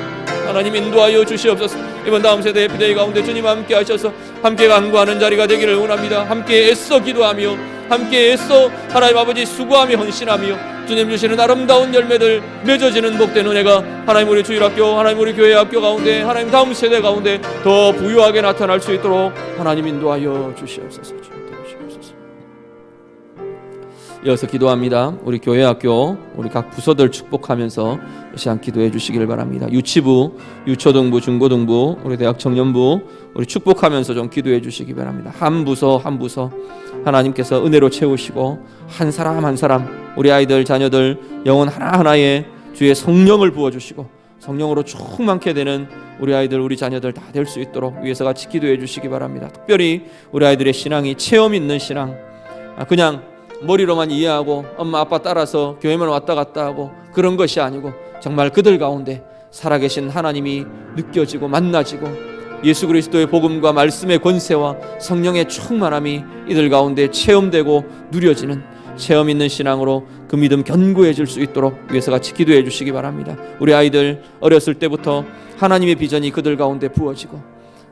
하나님 인도하여 주시옵소서. 이번 다음 세대의 피대의 가운데 주님 함께 하셔서 함께 간구하는 자리가 되기를 원합니다. 함께 애써 기도하며 함께 애써 하나님 아버지 수고하며 헌신하며 주님 주시는 아름다운 열매들 맺어지는 복된 은혜가 하나님 우리 주일학교 하나님 우리 교회 학교 가운데 하나님 다음 세대 가운데 더 부유하게 나타날 수 있도록 하나님 인도하여 주시옵소서. 이어서 기도합니다. 우리 교회 학교 우리 각 부서들 축복하면서 이 시간 기도해 주시기를 바랍니다. 유치부, 유초등부, 중고등부, 우리 대학 청년부 우리 축복하면서 좀 기도해 주시기 바랍니다. 한 부서 한 부서 하나님께서 은혜로 채우시고 한 사람 한 사람 우리 아이들 자녀들 영혼 하나하나에 주의 성령을 부어주시고 성령으로 충만케 되는 우리 아이들 우리 자녀들 다 될 수 있도록 위에서 같이 기도해 주시기 바랍니다. 특별히 우리 아이들의 신앙이 체험 있는 신앙, 그냥 머리로만 이해하고 엄마 아빠 따라서 교회만 왔다 갔다 하고 그런 것이 아니고 정말 그들 가운데 살아계신 하나님이 느껴지고 만나지고 예수 그리스도의 복음과 말씀의 권세와 성령의 충만함이 이들 가운데 체험되고 누려지는 체험 있는 신앙으로 그 믿음 견고해질 수 있도록 위에서 같이 기도해 주시기 바랍니다. 우리 아이들 어렸을 때부터 하나님의 비전이 그들 가운데 부어지고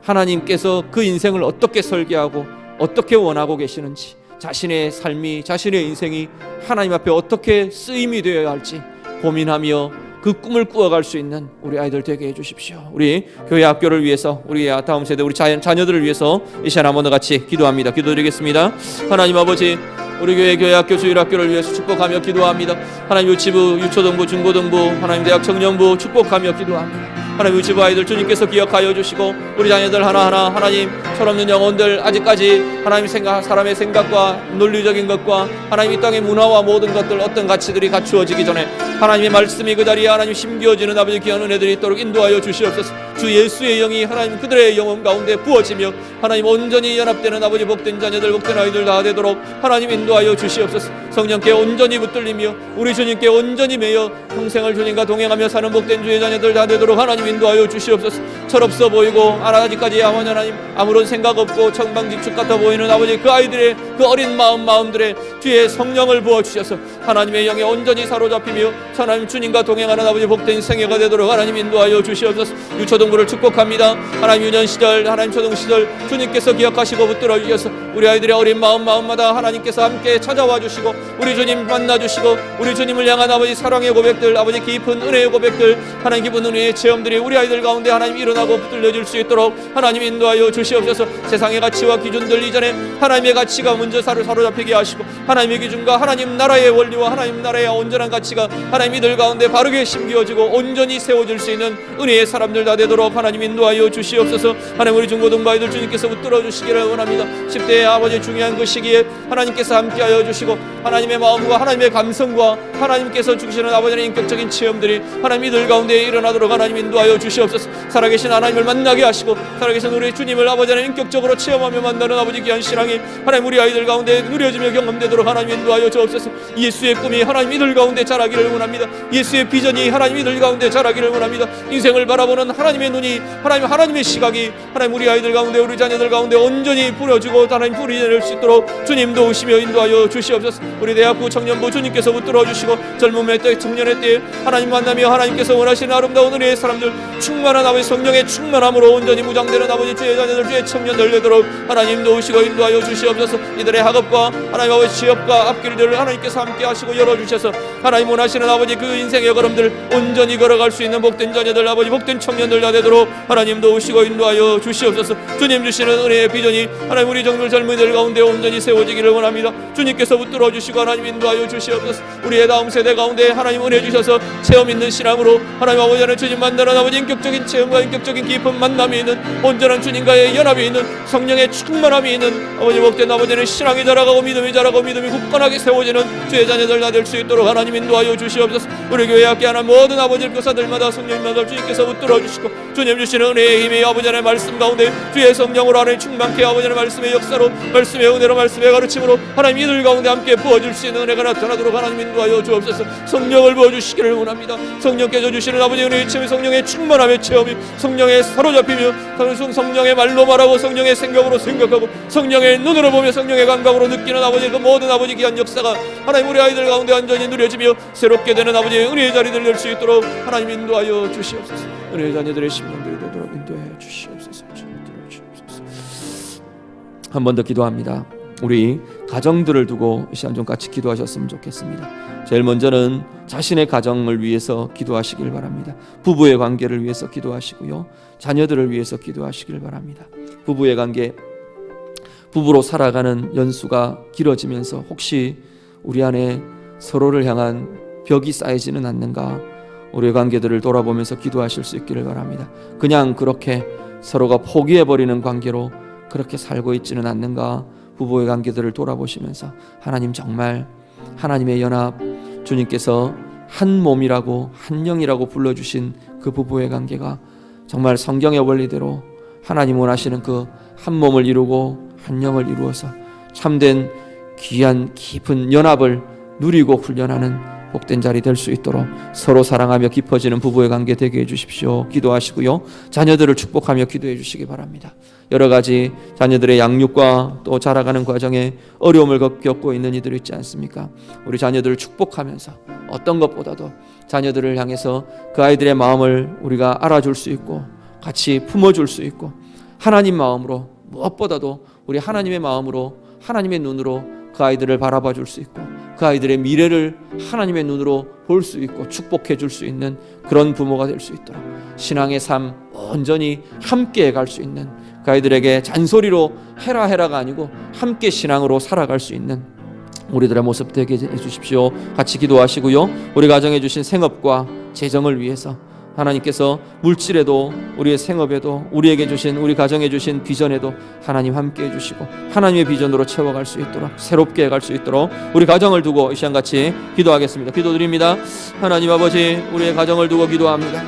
하나님께서 그 인생을 어떻게 설계하고 어떻게 원하고 계시는지 자신의 삶이 자신의 인생이 하나님 앞에 어떻게 쓰임이 되어야 할지 고민하며 그 꿈을 꾸어갈 수 있는 우리 아이들 되게 해주십시오. 우리 교회 학교를 위해서 우리 다음 세대 우리 자녀들을 위해서 이 시간 한번 더 같이 기도합니다. 기도드리겠습니다. 하나님 아버지 우리 교회 학교 주일학교를 위해서 축복하며 기도합니다. 하나님 유치부 유초등부 중고등부 하나님 대학 청년부 축복하며 기도합니다. 하나님 유치부 아이들 주님께서 기억하여 주시고 우리 자녀들 하나하나 하나님 철없는 영혼들 아직까지 하나님 사람의 생각과 논리적인 것과 하나님 이 땅의 문화와 모든 것들 어떤 가치들이 갖추어지기 전에 하나님의 말씀이 그 자리에 하나님 심겨지는 아버지 귀한 은혜들이 있도록 인도하여 주시옵소서. 주 예수의 영이 하나님 그들의 영혼 가운데 부어지며 하나님 온전히 연합되는 아버지 복된 자녀들 복된 아이들 다 되도록 하나님 인도하여 주시옵소서. 성령께 온전히 붙들리며 우리 주님께 온전히 매여 평생을 주님과 동행하며 사는 복된 주의 자녀들 다 되도록 하나님 인도하여 주시옵소서. 철없어 보이고 아직까지 하나님 아무런 생각 없고 청방지축 같아 보이는 아버지 그 아이들의 그 어린 마음들에 주의 성령을 부어주셔서 하나님의 영에 온전히 사로잡히며 하나님 주님과 동행하는 아버지 복된 생애가 되도록 하나님 인도하여 주시옵소서. 유초등부를 축복합니다. 하나님 유년 시절 하나님 초등 시절 주님께서 기억하시고 붙들어 주셔서 우리 아이들의 어린 마음마다 하나님께서 함께 찾아와 주시고 우리 주님 만나 주시고 우리 주님을 향한 아버지 사랑의 고백들 아버지 깊은 은혜의 고백들 하나님 깊은 은혜의 체험들이 우리 아이들 가운데 하나님 일어나고 붙들려질 수 있도록 하나님 인도하여 주시옵소서. 세상의 가치와 기준들 이전에 하나님의 가치가 먼저 사로잡히게 하시고 하나님의 기준과 하나님 나라의 원리와 하나님 나라의 온전한 가치가 하나님 이들 가운데 바르게 심겨지고 온전히 세워질 수 있는 은혜의 사람들 다 되도록 하나님 인도하여 주시옵소서. 하나님 우리 중고등부 아이들 주님께서 붙들어 주시기를 원합니다. 10대의 아버지 중요한 그 시기에 하나님께서 함께하여 주시고 하나님의 마음과 하나님의 감성과 하나님께서 주시는 아버지의 인격적인 체험들이 하나님 이들 가운데 일어나도록 하나님 인도하여 주시옵소서. 살아계신 하나님을 만나게 하시고 살아계신 우리 주님을 아버지는 인격적으로 체험하며 만나는 아버지 귀한 신앙이 하나님 우리 아이들 가운데 누려지며 경험되도록 있도록 하나님 인도하여 주옵소서. 예수의 꿈이 하나님 이들 가운데 자라기를 원합니다. 예수의 비전이 하나님 이들 가운데 자라기를 원합니다. 인생을 바라보는 하나님의 눈이, 하나님의 시각이 하나님 우리 아이들 가운데, 우리 자녀들 가운데 온전히 뿌려주고 하나님 뿌리 내릴 수 있도록 주님 도우시며 인도하여 주시옵소서. 우리 대학부 청년부 주님께서 붙들어 주시고 젊음의 때, 청년의 때에 하나님 만나며 하나님께서 원하시는 아름다운 은혜의 사람들, 충만한 아버지 성령의 충만함으로 온전히 무장되는 아버지 주의 자녀들, 주의 청년들 되도록 하나님 도우시고 인도하여 주시옵소서. 이들의 학업과 하나님 아버지 취업과 앞길들을 하나님께서 함께 하시고 열어주셔서 하나님 원하시는 아버지 그 인생의 걸음들 온전히 걸어갈 수 있는 복된 자녀들, 아버지 복된 청년들 다 되도록 하나님 도우시고 인도하여 주시옵소서. 주님 주시는 은혜의 비전이 하나님 우리 정말 젊은이들 가운데 온전히 세워지기를 원합니다. 주님께서 붙들어 주시고 하나님 인도하여 주시옵소서. 우리의 다음 세대 가운데 하나님 은혜 주셔서 체험 있는 신앙으로 하나님 아버지 하나님 주님 만나는 아버지 인격적인 체험과 인격적인 깊은 만남이 있는 온전한 주님과의 연합이 있는 성령의 충만함이 있는 아버지 복된 아버지는 신앙이 자라가고 믿음이 자라고 믿음이 굳건하게 세워지는 주의 자녀들 다 될 수 있도록 하나님 인도하여 주시옵소서. 우리 교회 함께하는 모든 아버지 교사들마다 성령님마다 주님께서 붙들어 주시고 주님 주시는 은혜의 힘이 아버지 하나님의 말씀 가운데 주의 성령으로 하나님 충만케 아버지 하나님의 말씀의 역사로, 말씀의 은혜로, 말씀의 가르침으로 하나님 이들 가운데 함께 부어줄 수 있는 은혜가 나타나도록 하나님 인도하여 주옵소서. 성령을 부어주시기를 원합니다. 성령께서 주시는 아버지 은혜의 체험이, 성령의 충만함의 체험이, 성령에 사로잡히며 성령의 말로 말하고 성령의 생각으로 생각하고 성령의 눈으로 보며 성령의 감각으로 느끼는 아버지 그 모든 아버지 귀한 역사가 하나님 우리 아이들 가운데 완전히 누려지며 새롭게 되는 아버지의 은혜의 자리들 될 수 있도록 하나님 인도하여 주시옵소서. 은혜의 자녀들의 심령들이 되도록 인도하여 주시옵소서. 한 번 더 기도합니다. 우리 가정들을 두고 이 시간 좀 같이 기도하셨으면 좋겠습니다. 제일 먼저는 자신의 가정을 위해서 기도하시길 바랍니다. 부부의 관계를 위해서 기도하시고요, 자녀들을 위해서 기도하시길 바랍니다. 부부의 관계, 부부로 살아가는 연수가 길어지면서 혹시 우리 안에 서로를 향한 벽이 쌓이지는 않는가, 우리의 관계들을 돌아보면서 기도하실 수 있기를 바랍니다. 그냥 그렇게 서로가 포기해버리는 관계로 그렇게 살고 있지는 않는가, 부부의 관계들을 돌아보시면서 하나님 정말 하나님의 연합, 주님께서 한 몸이라고 한 영이라고 불러주신 그 부부의 관계가 정말 성경의 원리대로 하나님 원하시는 그 한 몸을 이루고 한 영을 이루어서 참된 귀한 깊은 연합을 누리고 훈련하는 복된 자리 될 수 있도록 서로 사랑하며 깊어지는 부부의 관계 되게 해주십시오. 기도하시고요, 자녀들을 축복하며 기도해 주시기 바랍니다. 여러 가지 자녀들의 양육과 또 자라가는 과정에 어려움을 겪고 있는 이들이 있지 않습니까? 우리 자녀들을 축복하면서 어떤 것보다도 자녀들을 향해서 그 아이들의 마음을 우리가 알아줄 수 있고 같이 품어줄 수 있고 하나님 마음으로, 무엇보다도 우리 하나님의 마음으로, 하나님의 눈으로 그 아이들을 바라봐 줄 수 있고 그 아이들의 미래를 하나님의 눈으로 볼 수 있고 축복해 줄 수 있는 그런 부모가 될 수 있도록 신앙의 삶 온전히 함께 갈 수 있는, 그 아이들에게 잔소리로 해라가 아니고 함께 신앙으로 살아갈 수 있는 우리들의 모습 되게 해주십시오. 같이 기도하시고요, 우리 가정에 주신 생업과 재정을 위해서 하나님께서 물질에도 우리의 생업에도 우리에게 주신, 우리 가정에 주신 비전에도 하나님 함께 해주시고 하나님의 비전으로 채워갈 수 있도록, 새롭게 갈 수 있도록 우리 가정을 두고 이 시간 같이 기도하겠습니다. 기도드립니다. 하나님 아버지, 우리의 가정을 두고 기도합니다.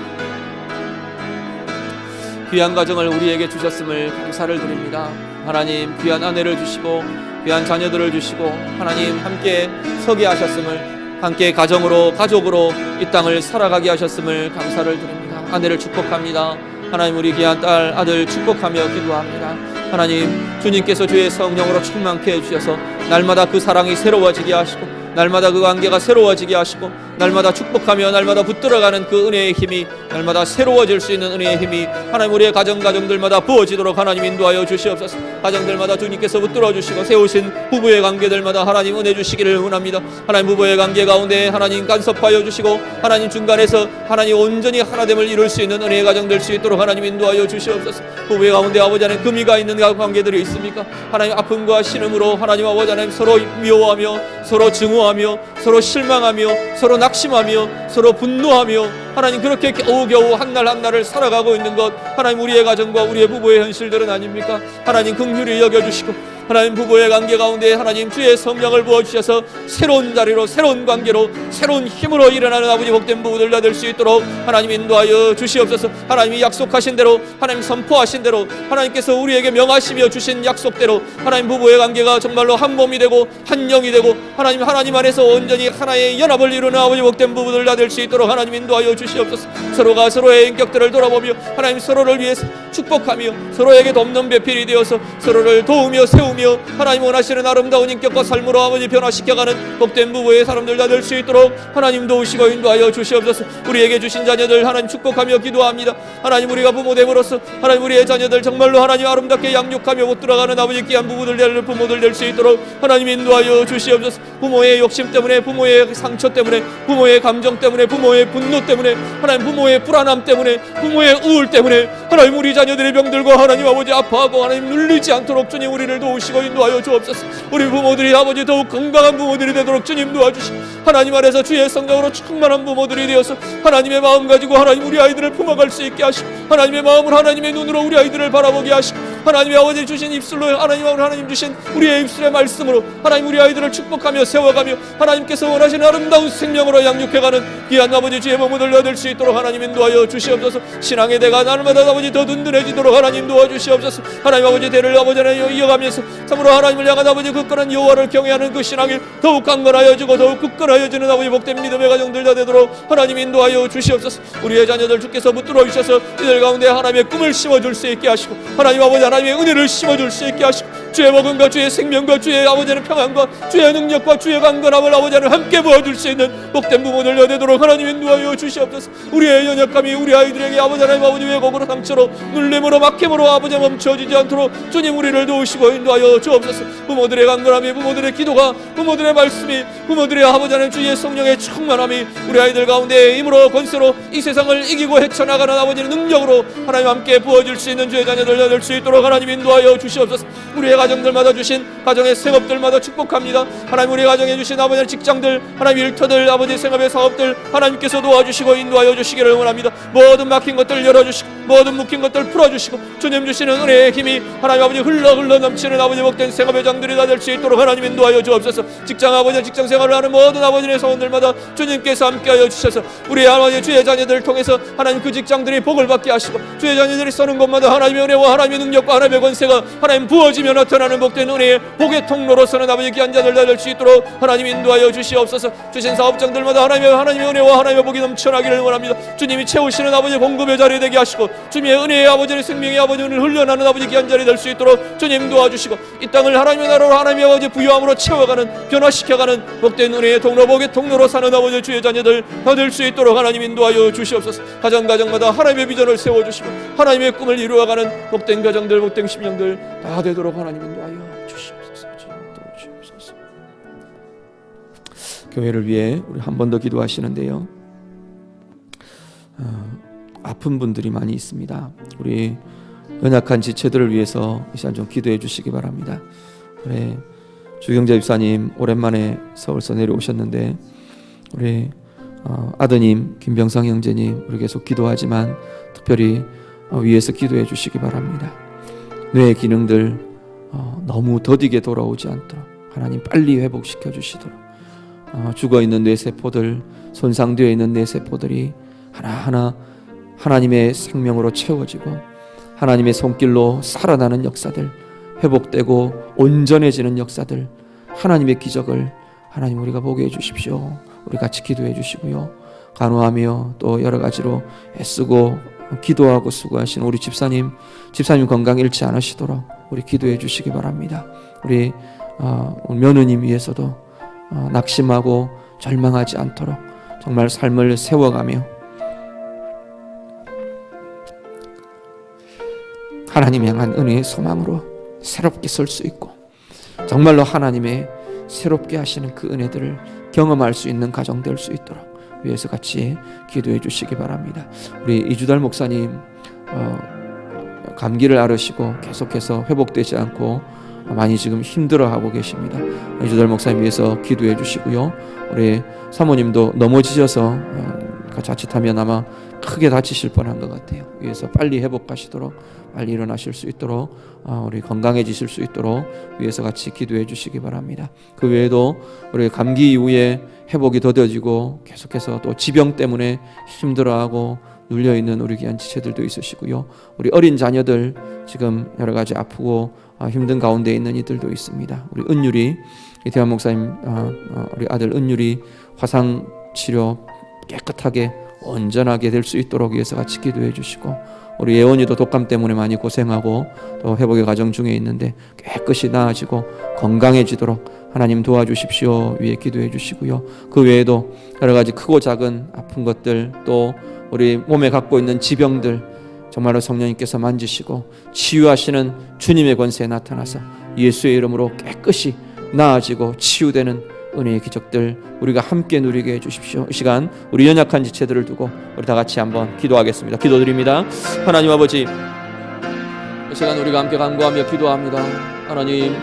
귀한 가정을 우리에게 주셨음을 감사를 드립니다. 하나님, 귀한 아내를 주시고 귀한 자녀들을 주시고 하나님 함께 서게 하셨음을, 함께 가정으로, 가족으로 이 땅을 살아가게 하셨음을 감사를 드립니다. 아내를 축복합니다. 하나님, 우리 귀한 딸, 아들 축복하며 기도합니다. 하나님, 주님께서 주의 성령으로 충만케 해주셔서 날마다 그 사랑이 새로워지게 하시고 날마다 그 관계가 새로워지게 하시고 날마다 축복하며 날마다 붙들어가는 그 은혜의 힘이, 날마다 새로워질 수 있는 은혜의 힘이 하나님 우리의 가정들마다 부어지도록 하나님 인도하여 주시옵소서. 가정들마다 주님께서 붙들어 주시고 세우신 부부의 관계들마다 하나님 은혜 주시기를 원합니다. 하나님 부부의 관계 가운데 하나님 간섭하여 주시고 하나님 중간에서 하나님 온전히 하나됨을 이룰 수 있는 은혜의 가정 될 수 있도록 하나님 인도하여 주시옵소서. 부부의 가운데 아버지 하나님 금이가 있는 관계들이 있습니까? 하나님 아픔과 신음으로 하나님 아버지 하나님 서로 미워하며 서로 증오하며 서로 실망하며 서로 낙심하며 서로 분노하며 하나님 그렇게 겨우겨우 한날 한날을 살아가고 있는 것, 하나님 우리의 가정과 우리의 부부의 현실들은 아닙니까? 하나님 긍휼히 여겨주시고 하나님 부부의 관계 가운데 하나님 주의 성령을 부어주셔서 새로운 자리로, 새로운 관계로, 새로운 힘으로 일어나는 아버지 복된 부부들 될 수 있도록 하나님 인도하여 주시옵소서. 하나님이 약속하신 대로, 하나님 선포하신 대로, 하나님께서 우리에게 명하시며 주신 약속대로 하나님 부부의 관계가 정말로 한 몸이 되고 한 영이 되고 하나님 안에서 온전히 하나의 연합을 이루는 아버지 복된 부부들 될 수 있도록 하나님 인도하여 주시옵소서. 서로가 서로의 인격들을 돌아보며 하나님 서로를 위해서 축복하며 서로에게 돕는 배필이 되어서 서로를 도우며 세우며 하나님 원하시는 아름다운 인격과 삶으로 아버지 변화시켜가는 복된 부부의 사람들 다 될 수 있도록 하나님 도우시고 인도하여 주시옵소서. 우리에게 주신 자녀들 하나님 축복하며 기도합니다. 하나님 우리가 부모됨으로써 하나님 우리의 자녀들 정말로 하나님 아름답게 양육하며 못 들어가는 아버지 귀한 부부들 될 부모들 될 수 있도록 하나님 인도하여 주시옵소서. 부모의 욕심 때문에, 부모의 상처 때문에, 부모의 감정 때문에, 부모의 분노 때문에, 하나님 부모의 불안함 때문에, 부모의 우울 때문에 하나님 우리 자녀들의 병들고 하나님 아버지 아파하고 하나님 눌리지 않도록 주님 우리를 도우시고 인도하여 주옵소서. 우리 부모들이 아버지 더욱 건강한 부모들이 되도록 주님 도와주시고 하나님 안에서 주의 성령으로 충만한 부모들이 되어서 하나님의 마음 가지고 하나님 우리 아이들을 품어갈 수 있게 하시고 하나님의 마음을 하나님의 눈으로 우리 아이들을 바라보게 하시고 하나님의 아버지 주신 입술로 하나님 주신 우리의 입술의 말씀으로 하나님 우리 아이들을 축복하며 세워가며 하나님께서 원하시는 아름다운 생명으로 양육해가는 귀한 아버지 주의 몸을 얻을 수 있도록 하나님 인도하여 주시옵소서. 신앙의 대가 날마다 아버지 더 든든해지도록 하나님 도와주시옵소서. 하나님 아버지 대를 아버지 하나님 이어가면서 참으로 하나님을 향한 아버지 굳건한 여호와를 경외하는 그 신앙이 더욱 강건하여지고 더욱 굳건하여지는 아버지 복된 믿음의 가정들 다 되도록 하나님 인도하여 주시옵소서. 우리의 자녀들 주께서 붙들어 주셔서 이들 가운데 하나님의 꿈을 심어줄 수 있게 하시고 하나님 아버지 하나님의 은혜를 심어줄 수 있게 하시고 주의 복음과 주의 생명과 주의 아버지의 평안과 주의 능력과 주의 강건함을 아버지는 함께 부어줄 수 있는 복된 부모들 되도록 하나님 인도하여 주시옵소서. 우리의 연약함이 우리 아이들에게 아버지 하나님 아버지 왜곡으로 상처로 눌림으로 막힘으로 아버지 멈춰지지 않도록 주님 우리를 도우시고 인도하여 주옵소서. 부모들의 강건함이, 부모들의 기도가, 부모들의 말씀이, 부모들의 아버지 하나님 주의 성령의 충만함이 우리 아이들 가운데 힘으로 권세로 이 세상을 이기고 헤쳐나가는 아버지의 능력으로 하나님 함께 부어줄 수 있는 주의 자녀들 될 수 있도록 하나님 인도하여 주시옵소서. 우리의 가정들마다 주신 가정의 생업들마다 축복합니다. 하나님 우리 가정에 주신 아버지의 직장들, 하나님 일터들, 아버지 생업의 사업들 하나님께서 도와주시고 인도하여 주시기를 원합니다. 모든 막힌 것들 열어주시고 모든 묶인 것들 풀어주시고 주님 주시는 은혜의 힘이 하나님 아버지 흘러 넘치는 아버지 복된 생업의 장들이 다 될 수 있도록 하나님 인도하여 주옵소서. 직장 아버지 직장 생활을 하는 모든 아버지의 성원들마다 주님께서 함께하여 주셔서 우리 아버지 주의 자녀들을 통해서 하나님 그 직장들이 복을 받게 하시고 주의 자녀들이 서는 곳마다 하나님의 은혜와 하나님의 능력과 하나님의 권세가 하나님 부어지며 나타나는 복된 은혜의 복의 통로로 서는 아버지 귀한 자들 다 될 수 있도록 하나님 인도하여 주시옵소서. 주신 사업장들마다 하나님의 은혜와 하나님의 복이 넘쳐나기를 원합니다. 주님이 채우시는 아버지 공급의 자리 되게 하시고 주님의 은혜의 아버지의 생명의 아버지를 흘려나는 아버지 귀한 자리 될 수 있도록 주님 도와주시고 이 땅을 하나님의 나라로 하나님의 아버지 부유함으로 채워가는 변화시켜가는 복된 은혜의 통로 복의 통로로 사는 아버지 주의 자녀들 다 될 수 있도록 하나님 인도하여 주시옵소서. 가정마다 하나님의 비전을 세워주시고 하나님의 꿈을 이루어가는 복된 가정들 복된 심령들 다 되도록 하나님 인도하여 주시옵소서. 주시옵소서. 교회를 위해 우리 한 번 더 기도하시는데요, 아픈 분들이 많이 있습니다. 우리 연약한 지체들을 위해서 이 시간 좀 기도해 주시기 바랍니다. 우리 주경자 집사님 오랜만에 서울서 내려오셨는데 우리 아드님 김병상 형제님 우리 계속 기도하지만 특별히 위에서 기도해 주시기 바랍니다. 뇌의 기능들 너무 더디게 돌아오지 않도록 하나님 빨리 회복시켜 주시도록 죽어있는 뇌세포들, 손상되어 있는 뇌세포들이 하나하나 하나님의 생명으로 채워지고 하나님의 손길로 살아나는 역사들, 회복되고 온전해지는 역사들, 하나님의 기적을 하나님 우리가 보게 해주십시오. 우리 같이 기도해 주시고요, 간호하며 또 여러 가지로 애쓰고 기도하고 수고하시는 우리 집사님 건강 잃지 않으시도록 우리 기도해 주시기 바랍니다. 우리 며느님 위해서도 낙심하고 절망하지 않도록 정말 삶을 세워가며 하나님 향한 은혜의 소망으로 새롭게 설 수 있고 정말로 하나님의 새롭게 하시는 그 은혜들을 경험할 수 있는 가정 될 수 있도록 위해서 같이 기도해 주시기 바랍니다. 우리 이주달 목사님 감기를 앓으시고 계속해서 회복되지 않고 많이 지금 힘들어하고 계십니다. 이주달 목사님 위해서 기도해 주시고요, 우리 사모님도 넘어지셔서 자칫하면 아마 크게 다치실 뻔한 것 같아요. 위에서 빨리 회복하시도록, 빨리 일어나실 수 있도록, 우리 건강해지실 수 있도록 위에서 같이 기도해 주시기 바랍니다. 그 외에도 우리 감기 이후에 회복이 더뎌지고 계속해서 또 지병 때문에 힘들어하고 눌려있는 우리 귀한 지체들도 있으시고요. 우리 어린 자녀들 지금 여러 가지 아프고 힘든 가운데 있는 이들도 있습니다. 우리 은율이, 이태환 목사님 우리 아들 은율이 화상 치료 깨끗하게 온전하게 될 수 있도록 위해서 같이 기도해 주시고, 우리 예원이도 독감 때문에 많이 고생하고 또 회복의 과정 중에 있는데 깨끗이 나아지고 건강해지도록 하나님 도와주십시오 위에 기도해 주시고요. 그 외에도 여러 가지 크고 작은 아픈 것들, 또 우리 몸에 갖고 있는 지병들 정말로 성령님께서 만지시고 치유하시는 주님의 권세에 나타나서 예수의 이름으로 깨끗이 나아지고 치유되는 은혜의 기적들 우리가 함께 누리게 해주십시오. 이 시간 우리 연약한 지체들을 두고 우리 다 같이 한번 기도하겠습니다. 기도드립니다. 하나님 아버지, 이 시간 우리가 함께 간구하며 기도합니다. 하나님,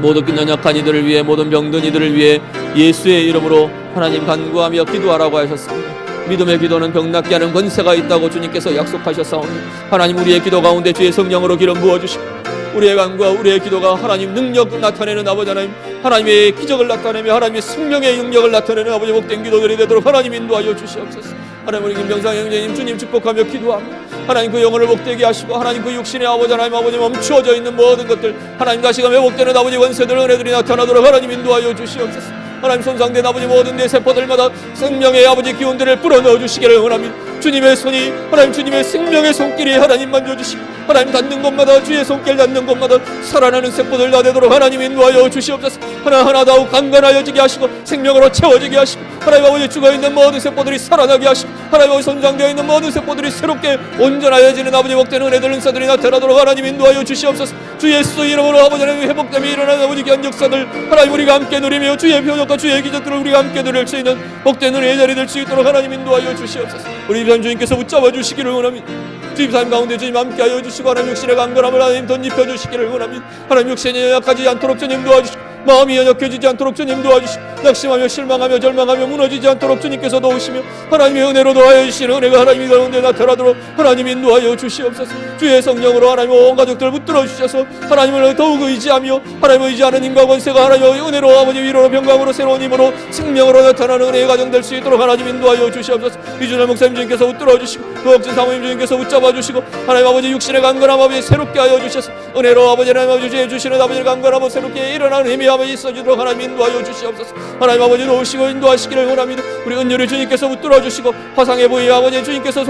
모든 연약한 이들을 위해, 모든 병든 이들을 위해 예수의 이름으로 하나님 간구하며 기도하라고 하셨습니다. 믿음의 기도는 병 낫게 하는 권세가 있다고 주님께서 약속하셨사오니 하나님, 우리의 기도 가운데 주의 성령으로 기름 부어주시고 우리의 간구와 우리의 기도가 하나님 능력 나타내는 아버지 하나님, 하나님의 기적을 나타내며 하나님의 생명의 능력을 나타내는 아버지 복된 기도들이 되도록 하나님 인도하여 주시옵소서. 하나님, 우리 김병상 형제님 주님 축복하며 기도합니다. 하나님, 그 영혼을 복되게 하시고 하나님 그 육신의 아버지 하나님, 아버지 멈추어져 있는 모든 것들 하나님 다시금 회복되는 아버지 원세들 은혜들이 나타나도록 하나님 인도하여 주시옵소서. 하나님, 손상된 아버지 모든 내 세포들마다 생명의 아버지 기운들을 불어넣어 주시기를 원합니다. 주님의 손이, 하나님 주님의 생명의 손길이 하나님 만져주시고 하나님 닿는 곳마다, 주의 손길 닿는 곳마다 살아나는 세포들 다 되도록 하나님 인도하여 주시옵소서. 하나하나 더욱 강건하여지게 하시고 생명으로 채워지게 하시고 하나님 아버지 죽어있는 모든 세포들이 살아나게 하시고 하나님 아버지 손상되어 있는 모든 세포들이 새롭게 온전하여지는 아버지 복된 은혜들 은사들이 나타나도록 하나님 인도하여 주시옵소서. 주 예수 이름으로 아버지 하나님 회복됨이 일어나는 아버지 귀한 역사들 하나님 우리가 함께 누리며 주의 표적과 주의 기적들을 우리가 함께 누릴 수 있는 복된 은혜의 자리 될 수 있도록 하나님 인도하여 주시옵소서. 우리 집사님 주님께서 붙잡아 주시기를 원합니다. 주님사님 가운데 주님 함께하여 주시고 하나님 육신의 강건함을 하나님 덧입혀 주시기를 원합니다. 하나님 육신이 연약하지 않도록 주님 도와주시고 마음이 연약해지지 않도록 주님 도와주시고 낙심하며 실망하며 절망하며 무너지지 않도록 주님께서 도우시며 하나님의 은혜로 도와여 주시는 은혜가 하나님이 가운데 나타나도록 하나님 인도하여 주시옵소서. 주의 성령으로 하나님 온 가족들 붙들어 주셔서 하나님을 더욱 의지하며 하나님 의지하는 힘과 권세가 하나님의 은혜로 아버지 위로로 평강으로 새로운 힘으로 생명으로 나타나는 은혜의 가정 될 수 있도록 하나님 인도하여 주시옵소서. 이준열 목사님 주님께서 붙들어 주시고 도혁진 사모님 주님께서 붙잡아 주시고 하나님 아버지 육신의 강건함 아버지 새롭게 하여 주셔서 은혜로 아버지 하나님 아버지 해주시는 아버지 강건함 새롭게 일어나는 힘이 아버지 있어지도록 하나님 인도하여 주시옵소서. 하나님 아버지 도우시고 인도하시기를 원합니다. 우리 은율이 주님께서 붙들어 주시고 화상의 부위 아버지 주님께서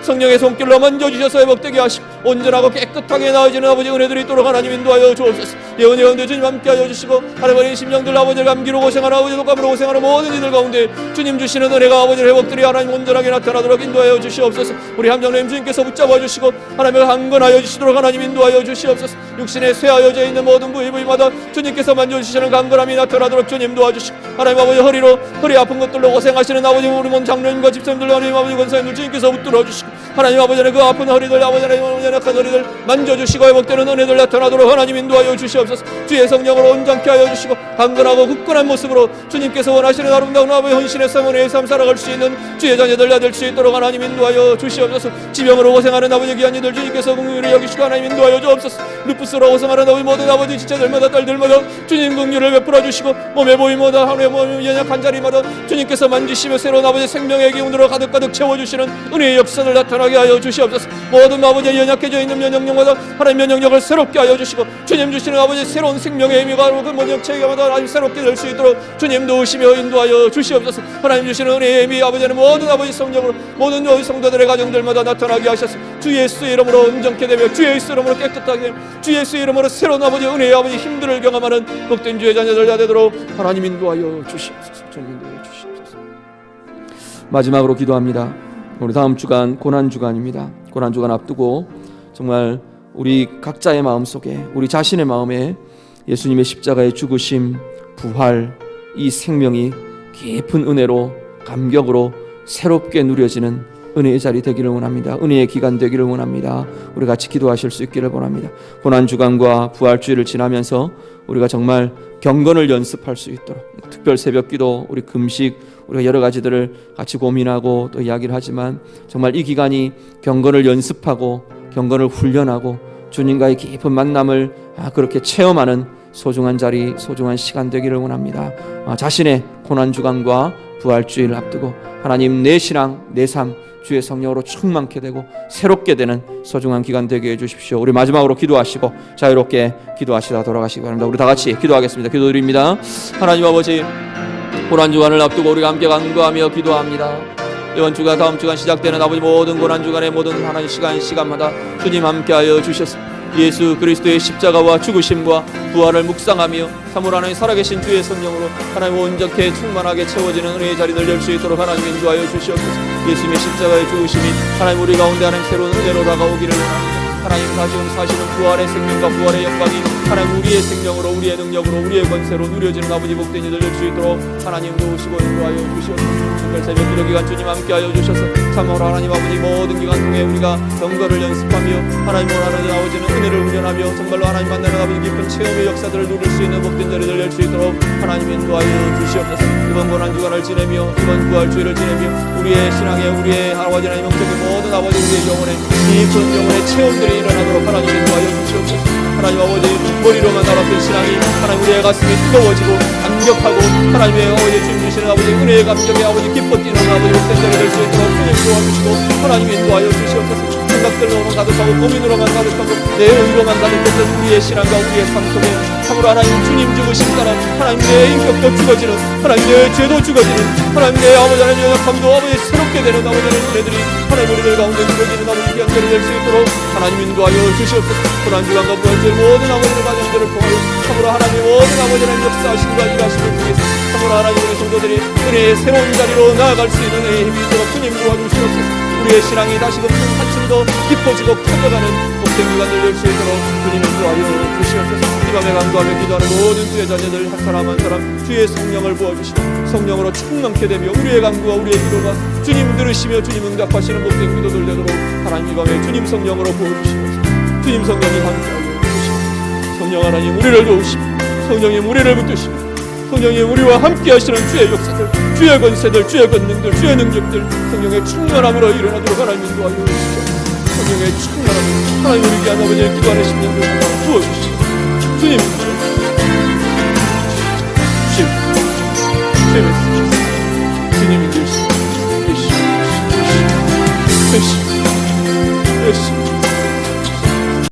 성령의 손길로 만져주셔서 회복되게 하시고 온전하고 깨끗하게 나아지는 아버지 은혜들이 있도록 하나님 인도하여 주옵소서. 예언의 연대 주님 함께하여 주시고 하나님 심령들 아버지 감기로 고생하는 아버지 독감으로 고생하는 모든 이들 가운데 주님 주시는 은혜가 아버지 회복들이 하나님 온전하게 나타나도록 인도하여 주시옵소서. 우리 함정님 주님께서 붙잡아 주시고 하나님을 강건하여 주시도록 하나님 인도하여 주시옵소서. 육신에 쇠하여져 있는 모든 부위마다 주님께서 만져주시는 강건함이 나타나도록 주님 도와주시고 하나님 아버지 허리 아픈 것들로 고생하시는 아버지 우리 몸 장로님과 집사님들 하나님 아버지 권사님들 주님께서 붙들어 주시고 하나님 아버지는 그 아픈 허리들 아버지 하나님 연약한 허리들 만져주시고 회복되는 은혜들 나타나도록 하나님 인도하여 주시옵소서. 주의 성령으로 온전케 하여 주시고 강건하고 굳건한 모습으로 주님께서 원하시는 아름다운 아버지 헌신의 삶 은혜의 삶 살아갈 수 있는 주의 자녀들 될 수 있도록 하나님 인도하여 주시옵소서. 지병으로 고생하는 아버지 귀한 이들 주님께서 긍휼히 여기시고 하나님 인도하여 주옵소서. 루푸스로 고생하는 아버지 모든 아버지 지체들마다 딸들마다 주님 긍휼을 베풀어 주시고 몸에 보임마다 하루에 몸 연약한 자리마다 주님께서 만지시며 새로운 아버지 생명의 기운으로 가득가득 채워주시는 은혜의 역사를 나타나게 하여 주시옵소서. 모든 아버지 연약해져 있는 면역력마다 하나님 면역력을 새롭게 하여 주시고 주님 주시는 아버지 새로운 생명의 의미가 그 면역 체계마다 하나님 새롭게 될 수 있도록 주님 도우시며 인도하여 주시옵소서. 하나님 주시는 은혜의 의미 아버지는 모든 아버지 성령으로 모든 성도들의 가정들마다 나타나게 하셔서 주 예수 이름으로 온전케 되며 주 예수 이름으로 깨끗하게 되며 주 예수 이름으로 새로운 아버지 은혜의 아버지 힘들을 경험하는 복된 주의 자녀들 다 되도록 하나님 인도하여 주시옵소서. 주님 인도하여 주시옵소서. 마지막으로 기도합니다. 우리 다음 주간 고난 주간입니다. 고난 주간 앞두고 정말 우리 각자의 마음속에 우리 자신의 마음에 예수님의 십자가의 죽으심, 부활, 이 생명이 깊은 은혜로 감격으로 새롭게 누려지는 은혜의 자리 되기를 원합니다. 은혜의 기간 되기를 원합니다. 우리 같이 기도하실 수 있기를 원합니다. 고난주간과 부활주일을 지나면서 우리가 정말 경건을 연습할 수 있도록 특별 새벽기도, 우리 금식, 우리가 여러 가지들을 같이 고민하고 또 이야기를 하지만 정말 이 기간이 경건을 연습하고 경건을 훈련하고 주님과의 깊은 만남을 그렇게 체험하는 소중한 자리, 소중한 시간 되기를 원합니다. 자신의 고난주간과 부활주의를 앞두고 하나님 내 신앙, 내 삶 주의 성령으로 충만케 되고 새롭게 되는 소중한 기간 되게 해주십시오. 우리 마지막으로 기도하시고 자유롭게 기도하시다 돌아가시기 바랍니다. 우리 다 같이 기도하겠습니다. 기도드립니다. 하나님 아버지, 고난주간을 앞두고 우리가 함께 간구하며 기도합니다. 이번 주가 다음 주간 시작되는 아버지 모든 고난주간의 모든 하나님 시간마다 주님 함께하여 주셔서 예수 그리스도의 십자가와 죽으심과 부활을 묵상하며 참으로 하나님 살아계신 주의 성령으로 하나님 온전케 충만하게 채워지는 은혜의 자리를 열 수 있도록 하나님 인도하여 주시옵소서. 예수님의 십자가의 죽으심이 하나님 우리 가운데 하나님 새로운 은혜로 다가오기를 원합니다. 하나님 지금 사시는 부활의 생명과 부활의 영광이 하나님 우리의 생명으로 우리의 능력으로 우리의 권세로 누려지는 아버지 복된 이들 될 수 있도록 하나님 도우시고 인도하여 주시옵소서. 특별 새벽 기도 기간 주님 함께하여 주셔서 참으로 하나님 아버지 모든 기간 통해 우리가 경건을 연습하며 하나님 원하는 아버지는 은혜를 훈련하며 정말로 하나님 만나는 아버지 깊은 체험의 역사들을 누릴 수 있는 복된 자리를 열 수 있도록 하나님 인도하여 주시옵소서. 이번 고난주간을 지내며 이번 부활주의를 지내며 우리의 신앙에 우리의 아버지 하나님 영적인 모든 아버지 우리의 영혼에 깊은 영혼의 체험들이 일어나도록 하나님 인도하여 주시옵소서. 하나님 아버지 머리로만 알았던 신앙이 하나님 우리의 가슴이 뜨거워지고 감격하고 하나님의 아버지 주님 주시는 아버지 은혜의 감격에 아버지 기뻐 뛰는 아버지 복된 자리 될 수 있도록 주님 도와주시고 하나님 인도하여 주시옵소서. 생각들로만 가득하고 고민으로만 가득하고 내 의로만 가득했던 우리의 신앙과 우리의 삶 속에 참으로 하나님 주님 죽으신 따라 하나님 내 인격도 죽어지는 하나님 내 죄도 죽어지는 하나님 내 아버지 하나님 연약함도 아버지 새롭게 되는 아버지 하나님 은혜들이 하나님 우리들 가운데 누려지는 아버지 귀한 자리 될 수 있도록 하나님 인도하여 주시옵소서. 고난주간과 부활주의 모든 아버지의 과정들을 통하여 참으로 하나님 모든 아버지 하나님 역사하시고 일하시는 중에서 참으로 하나님 우리 성도들이 은혜의 새로운 자리로 나아갈 수 있는 은혜의 힘이 있도록 주님 도와주시옵소서. 우리의 신앙이 다시금 한층 더 깊어지고 커져가는 복된 기간을 낼 수 있도록 주님 인도하여 주시옵소서. 이 밤에 간구하며 기도하는 모든 주의 자녀들 한 사람 한 사람 주의 성령을 부어주시고 성령으로 충만케 되며 우리의 간구와 우리의 기도가 주님 들으시며 주님 응답하시는 복된 기도들 되도록 하나님 이 밤에 주님 성령으로 부어주시옵소서. 주님 성령이 함께하여 주시옵소서. 성령 하나님 우리를 도우시고 성령님 우리를 붙드시고 성령님 우리와 함께 하시는 주의 역사들 주의 권세들 주의 권능들 주의 능력들 성령의 충만함으로 일어나도록 하나님 인도하여 주시옵소서. 성령의 충만함 하나님 우리 귀한 아버지의 기도하는 심령들 부어주시고 주님 주님 인도하시고